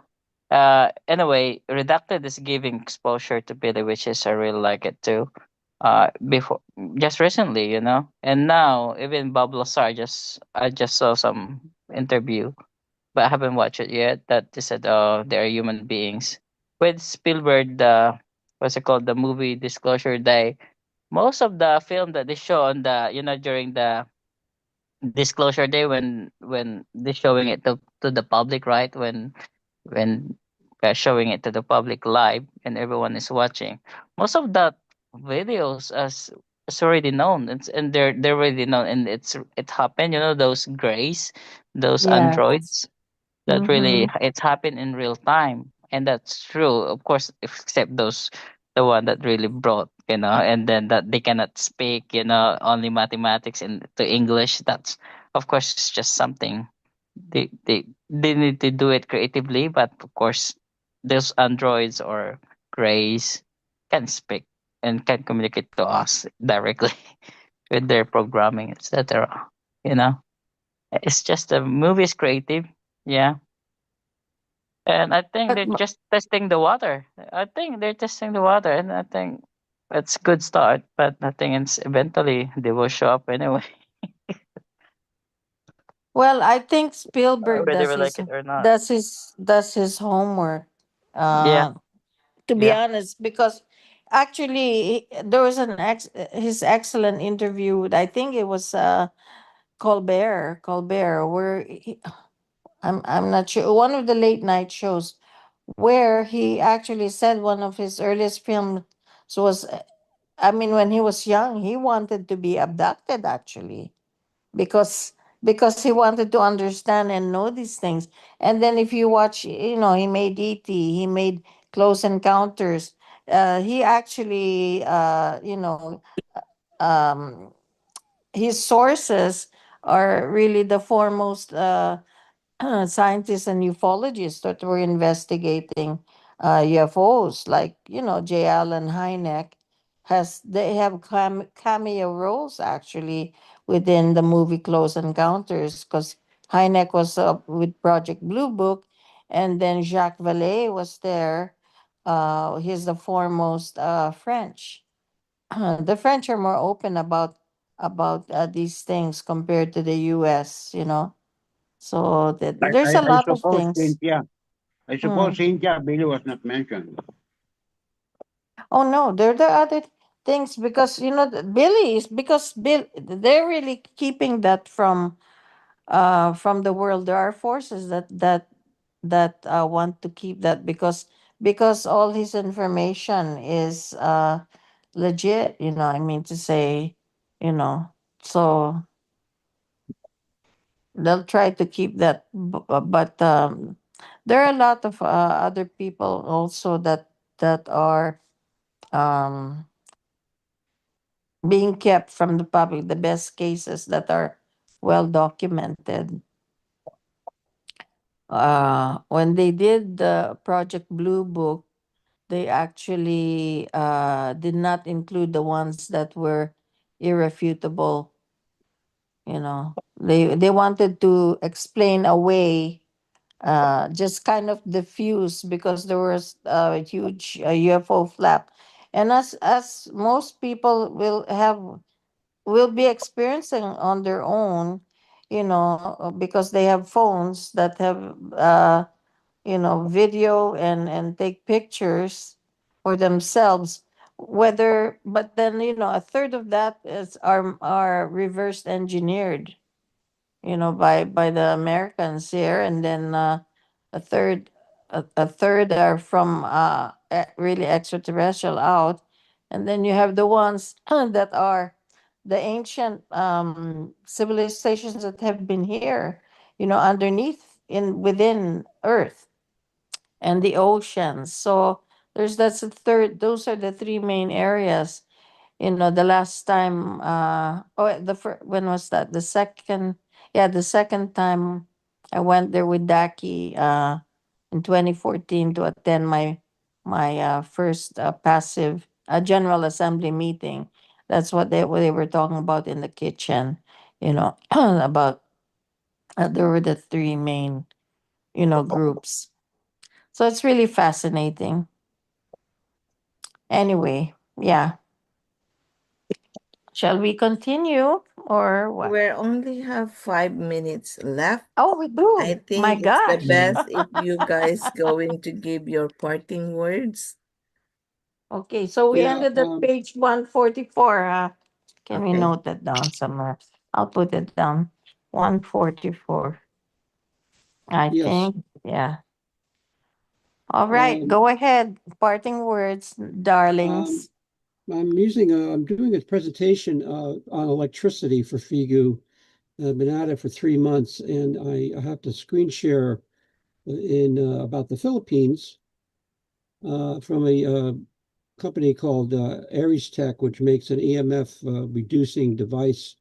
Anyway, Redacted is giving exposure to Billy, which is I really like it too. Before just recently, you know, and now even Bob Lazar. I just saw some interview, but I haven't watched it yet. That they said, oh, they are human beings. With Spielberg, the what's it called, the movie Disclosure Day. Most of the film that they show on the, you know, during the Disclosure Day, when they're showing it to the public, right? When showing it to the public live and everyone is watching, most of that videos as it's already known. And they're already known, and it happened. You know, those grays, those Yeah. androids, that Mm-hmm. really it's happened in real time, and that's true, of course, except those, the one that really brought, you know, and then that they cannot speak, you know, only mathematics and to English. That's, of course, it's just something they need to do it creatively, but of course those androids or grays can speak and can communicate to us directly with their programming, etc. You know, it's just the movie is creative. Yeah. And I think But they're just testing the water. I think they're testing the water, and I think it's good start. But I think it's eventually they will show up anyway, well, I think Spielberg whether we like it or not. does his homework. Yeah, To be yeah, honest, because actually there was his excellent interview with, I think it was Colbert, where I'm not sure, one of the late night shows, where he actually said one of his earliest films was, I mean, when he was young, he wanted to be abducted actually, because he wanted to understand and know these things. And then if you watch, he made ET, he made Close Encounters. He actually, um, his sources are really the foremost scientists and ufologists that were investigating UFOs, like J. Allen Hynek. They have cameo roles actually within the movie Close Encounters, because Hynek was with Project Blue Book, and then Jacques Vallée was there. He's the foremost French. The French are more open about these things compared to the U.S. So there's a I lot of suppose things. Cynthia. I suppose Mm. Cynthia Billy was not mentioned. Oh no, there are other things, because Billy is, because they're really keeping that from the world. There are forces that want to keep that, because all his information is legit. I mean to say, you know. So they'll try to keep that, but there are a lot of other people also that are um being kept from the public, the best cases that are well documented. When they did the Project Blue Book, they actually did not include the ones that were irrefutable. They wanted to explain away, just kind of diffuse, because there was a huge UFO flap, and as most people will be experiencing on their own, because they have phones that have video and take pictures for themselves, but then a third of that is are reverse engineered, by the Americans here, and then a third a third are from really extraterrestrial out, and then you have the ones that are the ancient civilizations that have been here, underneath in within Earth and the oceans. So that's a third. Those are the three main areas. The last time, when was that? The second, yeah, the second time I went there with Daki in 2014 to attend my first passive general assembly meeting. That's what they were talking about in the kitchen, about there were the three main, groups. So it's really fascinating. Anyway, yeah. Shall we continue or what? We only have 5 minutes left. Oh, we do. I My think it's the gosh. best if you guys going to give your parting words. Okay, so we Yeah, ended at page 144. Can we Okay. note that down somewhere? I'll put it down. 144. I yes. think. Yeah. All right, Um, go ahead. Parting words, darlings. I'm doing a presentation on electricity for FIGU. I've been at it for 3 months, and I have to screen share in about the Philippines from a company called Aries Tech, which makes an EMF reducing device.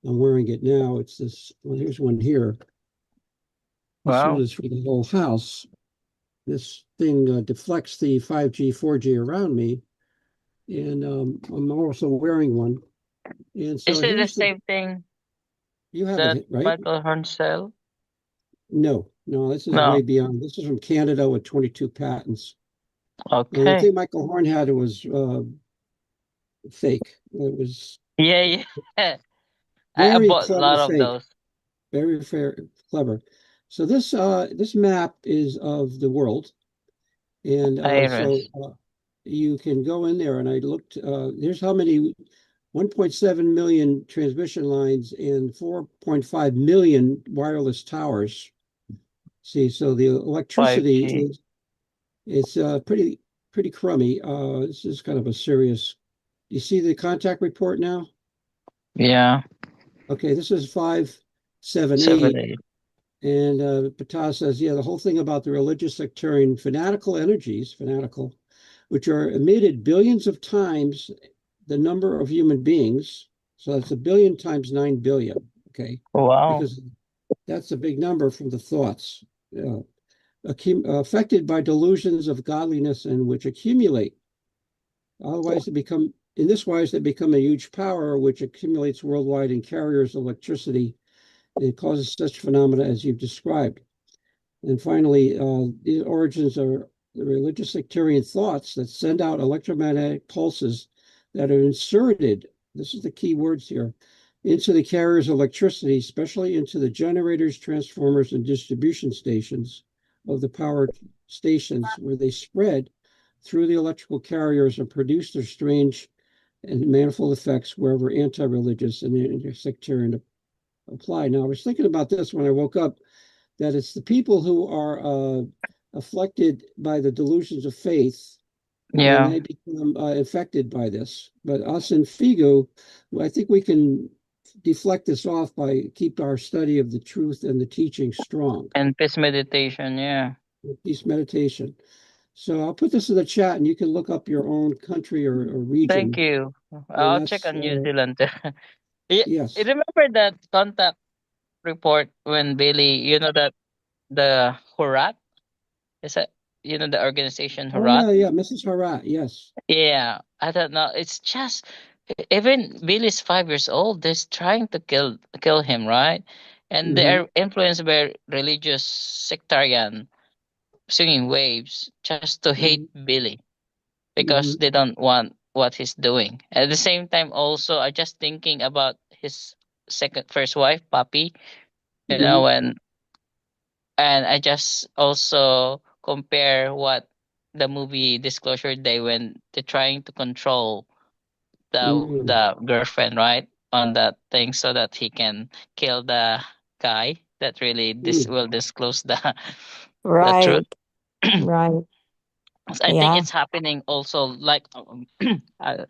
I'm wearing it now. It's this. Well, here's one here. This one Wow. is for the whole house. This thing deflects the 5G, 4G around me, and I'm also wearing one. And so Is it the here's same thing you have that it, right? Michael Horn sell? No, this is way No. beyond. This is from Canada with 22 patents. The Okay. thing Michael Horn had was fake. It was Yeah, yeah. I very bought a clever lot of fake, those. very fair, clever. So this map is of the world, and Iris. you can go in there. And I looked. Here's how many 1.7 million transmission lines and 4.5 million wireless towers. See, so the electricity 5G. is pretty crummy. This is kind of a serious. You see the contact report now? Yeah. Okay, this is 578, 7, 8. and Ptah says, yeah, the whole thing about the religious sectarian fanatical energies, which are emitted billions of times the number of human beings. So that's a billion times 9 billion. Okay, Wow. because that's a big number from the thoughts. Affected by delusions of godliness and which accumulate. Otherwise, in this wise, they become a huge power which accumulates worldwide and carriers electricity and causes such phenomena as you've described. And finally, the origins are the religious sectarian thoughts that send out electromagnetic pulses that are inserted, this is the key words here, into the carriers of electricity, especially into the generators, transformers, and distribution stations of the power stations, where they spread through the electrical carriers and produce their strange and manifold effects wherever anti-religious and sectarian apply. Now, I was thinking about this when I woke up, that it's the people who are afflicted by the delusions of faith, and Yeah. they become infected by this. But us in FIGU, I think we can deflect this off by keep our study of the truth and the teaching strong. And peace meditation, yeah. Peace meditation. So I'll put this in the chat, and you can look up your own country or Thank region. you. And I'll check that's on New Zealand. Yeah, you yes. remember that contact report when Billy, that the Hurat? Is that the organization Oh Hurat? yeah, Mrs. Harat. Yes. Yeah, I don't know. It's just even Billy's 5 years old. They're trying to kill him, right? And they Mm-hmm. are influenced by religious sectarian singing waves just to hate Billy because Mm-hmm. they don't want what he's doing. At the same time, also, I just thinking about his first wife, Papi. You Mhm. know, and I just also compare what the movie Disclosure Day, when they're trying to control Mm. the girlfriend, right, on that thing so that he can kill the guy that really Mm. will disclose the truth. Right, right. So I think Yeah. it's happening also, like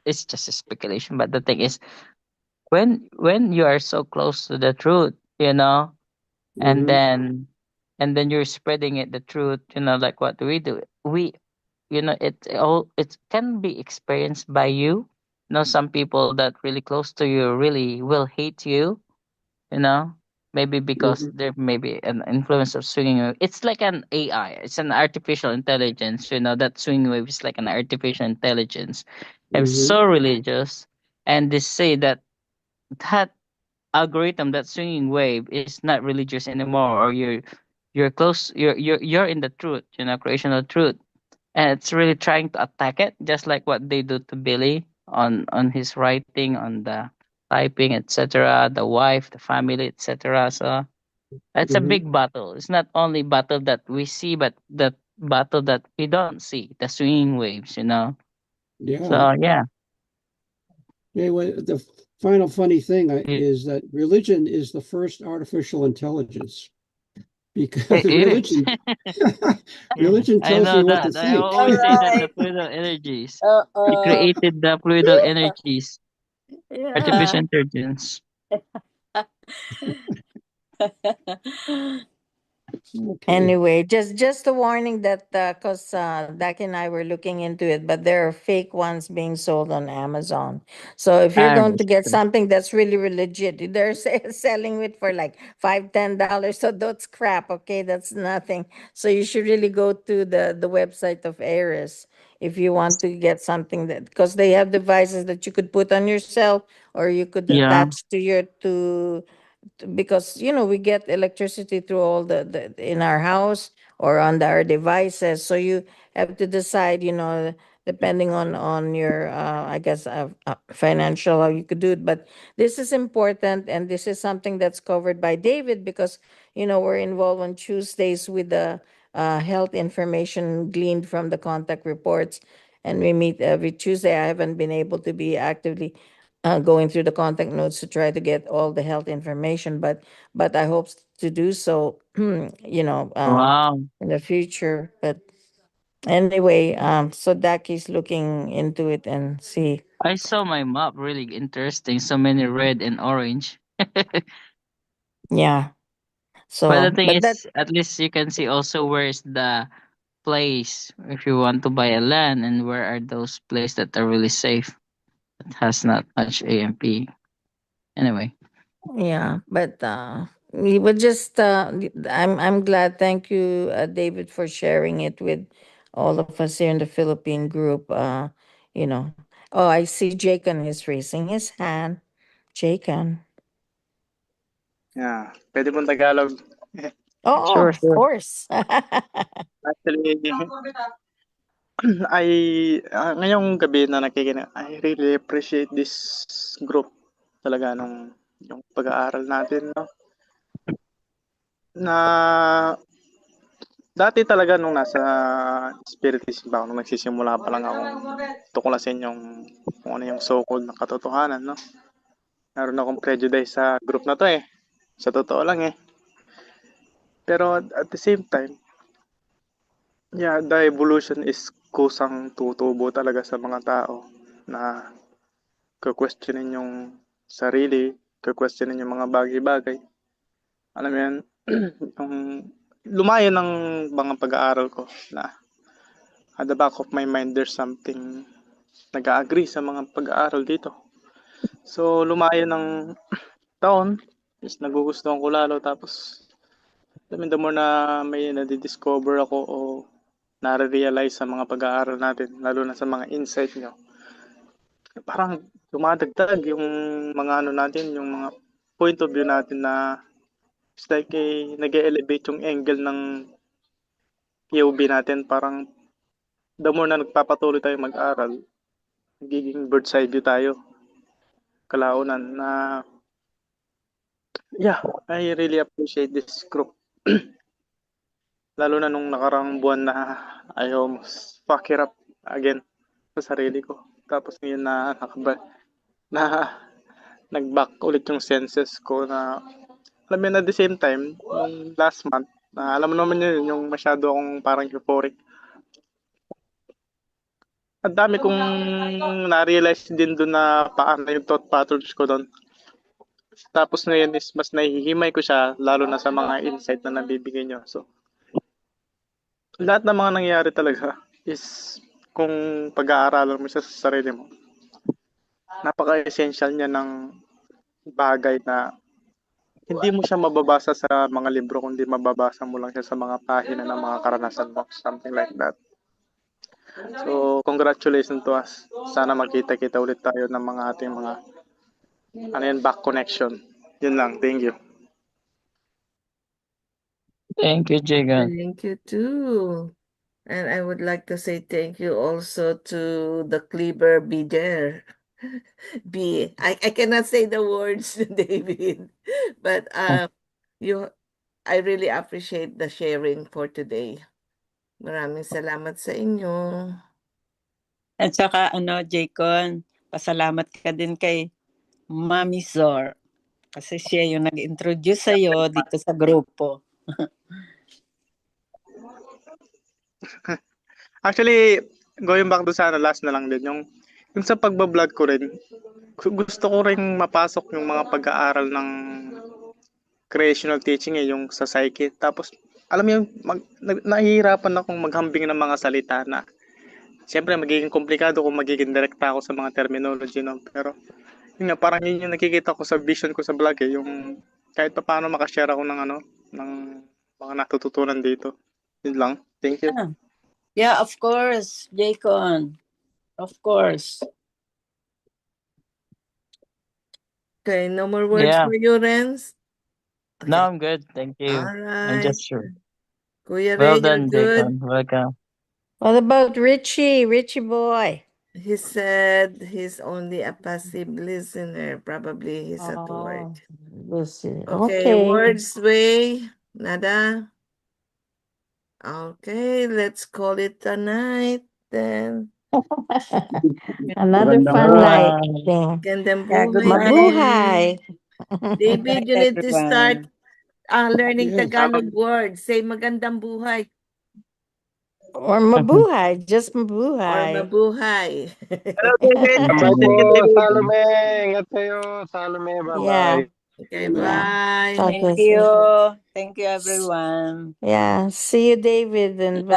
it's just a speculation, but the thing is, when you are so close to the truth, and Mhm. then you're spreading it the truth, like what do we do? It can be experienced by you. Some people that really close to you really will hate you, you know maybe because Mhm. there may be an influence of swinging wave. It's like an AI, it's an artificial intelligence. That swinging wave is like an artificial intelligence. I'm Mhm. so religious, and they say that that algorithm, that swinging wave, is not religious anymore, or you're close, you're in the truth, creational truth, and it's really trying to attack it, just like what they do to Billy on his writing, on the typing, etc., the wife, the family, etc. So it's a Mhm. big battle. It's not only battle that we see, but the battle that we don't see, the swinging waves. Yeah. So yeah. Anyway, the final funny thing it, is that religion is the first artificial intelligence because it is. religion religion I tells know you what to that. I think. All always say that the right. fluidal energies. He Uh-oh. created the fluidal energies, artificial Yeah. intelligence. Okay. Anyway, just a warning that because Dak and I were looking into it, but there are fake ones being sold on Amazon. So if you're Ah, going to that's get true. something that's really legit, they're selling it for like $5-10. So that's crap. Okay, that's nothing. So you should really go to the website of Ares if you want to get something, that because they have devices that you could put on yourself or you could Yeah. attach to your to because we get electricity through all the in our house or on our devices, so you have to decide, depending on your I guess financial, how you could do it. But this is important, and this is something that's covered by David, because we're involved on Tuesdays with the health information gleaned from the contact reports, and we meet every Tuesday. I haven't been able to be actively going through the contact notes to try to get all the health information, but I hope to do so, Wow. in the future. But anyway, so Daki's looking into it and see. I saw my map, really interesting. So many red and orange. Yeah. But the So, thing but that is, at least you can see also where is the place if you want to buy a land, and where are those places that are really safe, that has not much AMP. Anyway. yeah, but we would just I'm glad. Thank you, David, for sharing it with all of us here in the Philippine group. You know. Oh, I see Jacob is raising his hand. Jacob. Yeah, pwede pong Tagalog. Oh, Sure, of sure. course. Actually, I ngayong gabi na nakikinig, I really appreciate this group talaga nung yung pag-aaral natin, no? Na dati talaga nung nasa spiritism pa ako, nung nagsisimula pa lang akong tuklasin yung kung ano yung so-called na katotohanan, no? Meron akong prejudice sa group na to eh. Sa totoo lang eh. Pero at the same time, yeah, the evolution is kusang tutubo talaga sa mga tao na questionin yung sarili, questionin yung mga bagay-bagay. Alam mo yan, yung lumayo ng mga pag-aaral ko na at the back of my mind there's something nag-agree sa mga pag-aaral dito. So lumayo ng taon, is nagugustuhan ko lalo, tapos the more na may nadidiscover ako o nare-realize sa mga pag-aaral natin, lalo na sa mga insight nyo, parang dumadagdag yung mga ano natin, yung mga point of view natin na it's like nag-elevate yung angle ng POV natin. Parang the more na nagpapatuloy tayo mag-aral, nagiging bird's eye view tayo kalaunan na Yeah, I really appreciate this group. Lalo na nung nakarang buwan na I almost fuck it up again sa sarili ko. Tapos ngayon na nag-back ulit yung senses ko na alam mo yun, at the same time, nung last month, na alam mo naman yun, yung masyado akong parang euphoric. Ang dami kong na-realize din doon na paano yung thought patterns ko doon. Tapos ngayon is mas nahihimay ko siya, lalo na sa mga insight na nabibigay nyo. So, lahat ng mga nangyayari talaga is kung pag-aaralan mo siya sa sarili mo, napaka-essential niya ng bagay na hindi mo siya mababasa sa mga libro, kundi mababasa mo lang siya sa mga pahina ng mga karanasan mo. Something like that. So, congratulations to us. Sana magkita-kita ulit tayo ng mga ating mga back connection. Yun lang. Thank you. Thank you, Jagan. Thank you too. And I would like to say thank you also to the Kleber Be there. I cannot say the words, David, but I really appreciate the sharing for today. Maraming salamat sa inyo. At saka Jaycon, pasalamat ka din kay Mami Zor. Kasi siya yung nag-introduce sa'yo dito sa grupo. Actually, going back to sa last na lang din, yung sa pagbablog ko rin, gusto ko rin mapasok yung mga pag-aaral ng creational teaching yung sa Psyche. Tapos, alam mo yung nahihirapan akong maghambing ng mga salita na siyempre magiging komplikado kung magiging direkta ako sa mga terminology, no? Pero yun nga, parang yun yung nakikita ko sa vision ko sa vlog yung kahit pa paano makashare ako ng ng mga natututunan dito. Yun lang. Thank you. Yeah, of course, Jaycon. Of course. Okay, no more words Yeah. for you, Renz? Okay. No, I'm good. Thank you. All I'm right. just sure. Kuya Well Ray, you're done, good. Jagan. Welcome. What about Richie? Richie boy. He said he's only a passive listener. Probably he's at work. Listen. Okay, Okay. words way. Nada. Okay, let's call it a night then. Another Magandang fun buhay. night. Gandang Yeah, good buhay. Mabuhay. David, you need to start learning Yes. Tagalog words. Say magandang buhay Or mabuhay. Just or mabuhay. mabuhay. Hello, David. Bye po, Thank you, David. Salome. Ingat kayo. Salome, bye-bye. Yeah. Okay, Yeah. bye. Talk to Thank you you. soon. Thank you, everyone. Yeah. See you, David, and